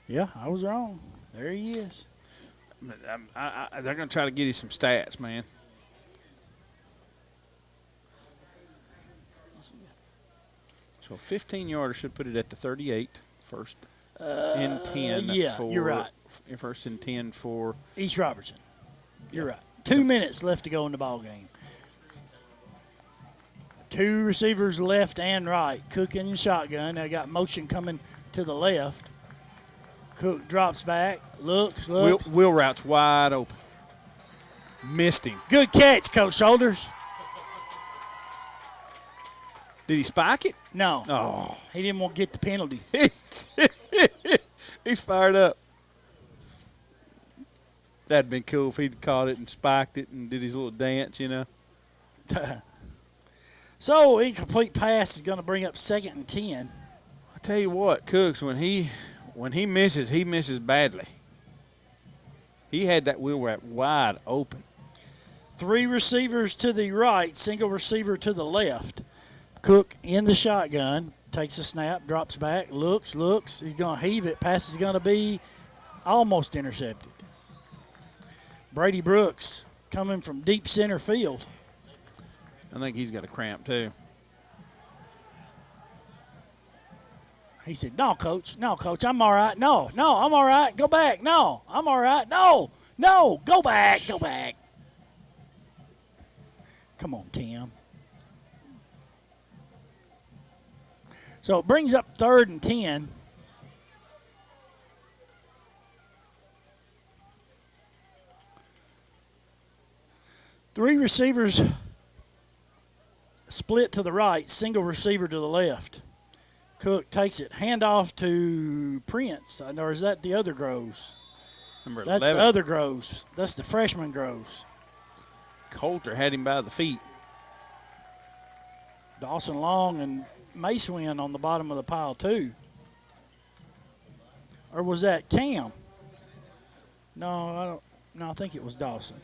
B: Yeah, I was wrong. There he is.
C: They're going to try to get you some stats, man. So 15-yarder should put it at the 38, first and 10.
B: Yeah,
C: for,
B: you're right.
C: First and 10 for
B: East Robertson. You're right. 2 minutes left to go in the ball game. Two receivers left and right. Cook in the shotgun. They got motion coming to the left. Cook drops back, looks.
C: Wheel route's wide open. Missed him.
B: Good catch, Coach Shoulders.
C: Did he spike it?
B: No.
C: Oh.
B: He didn't want to get the penalty.
C: He's fired up. That'd been cool if he'd caught it and spiked it and did his little dance, you know.
B: So, incomplete pass is going to bring up 2nd and 10.
C: I tell you what, Cooks, when he misses badly. He had that wheel route wide open.
B: 3 receivers to the right, single receiver to the left. Cook in the shotgun, takes a snap, drops back, looks. He's going to heave it. Pass is going to be almost intercepted. Brady Brooks coming from deep center field.
C: I think he's got a cramp too.
B: He said, no, coach, I'm all right. No, I'm all right. Go back. No, I'm all right. No, go back. Come on, Tim. So it brings up 3rd and 10. Three receivers split to the right, single receiver to the left. Cook takes it, handoff to Prince. Or is that the other Groves?
C: Number
B: That's
C: 11.
B: the other Groves. That's the freshman Groves.
C: Coulter had him by the feet.
B: Dawson Long and Macewin on the bottom of the pile too. Or was that Cam? No, I think it was Dawson.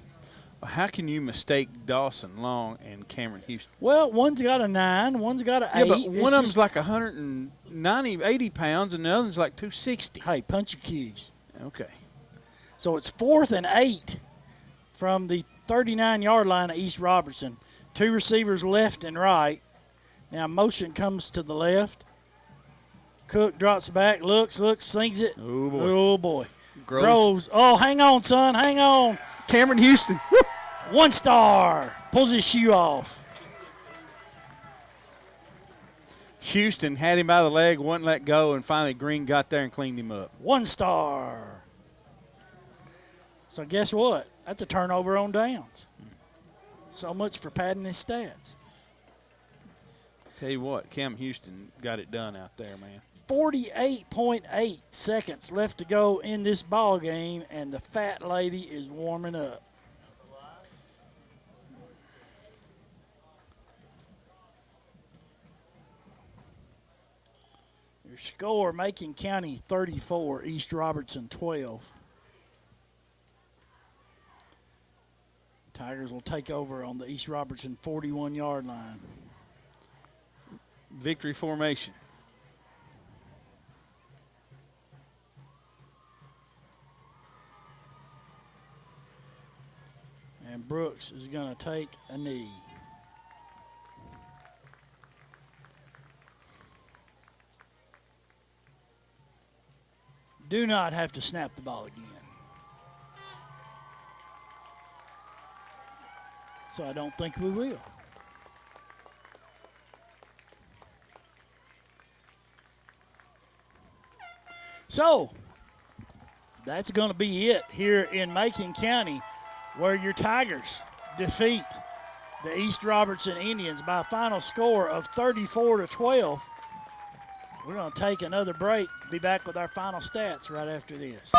C: How can you mistake Dawson Long and Cameron Houston?
B: Well, one's got a 9, one's got an 8.
C: Yeah, but one of them's like 190, 80 pounds, and the other one's like 260.
B: Hey, punch your keys.
C: Okay.
B: So it's 4th and 8 from the 39-yard line of East Robertson. Two receivers left and right. Now motion comes to the left. Cook drops back, looks, slings it.
C: Oh, boy.
B: Oh, boy.
C: Groves.
B: Oh, hang on, son, hang on.
C: Cameron Houston. Woo!
B: 1 star. Pulls his shoe off.
C: Houston had him by the leg, wouldn't let go, and finally Green got there and cleaned him up.
B: 1 star. So guess what? That's a turnover on downs. So much for padding his stats.
C: Tell you what, Cam Houston got it done out there, man.
B: 48.8 seconds left to go in this ball game, and the fat lady is warming up. Your score, Macon County 34, East Robertson 12. Tigers will take over on the East Robertson 41-yard line.
C: Victory formation.
B: And Brooks is going to take a knee. Do not have to snap the ball again. So I don't think we will. So that's going to be it here in Macon County, where your Tigers defeat the East Robertson Indians by a final score of 34-12. We're going to take another break. Be back with our final stats right after this.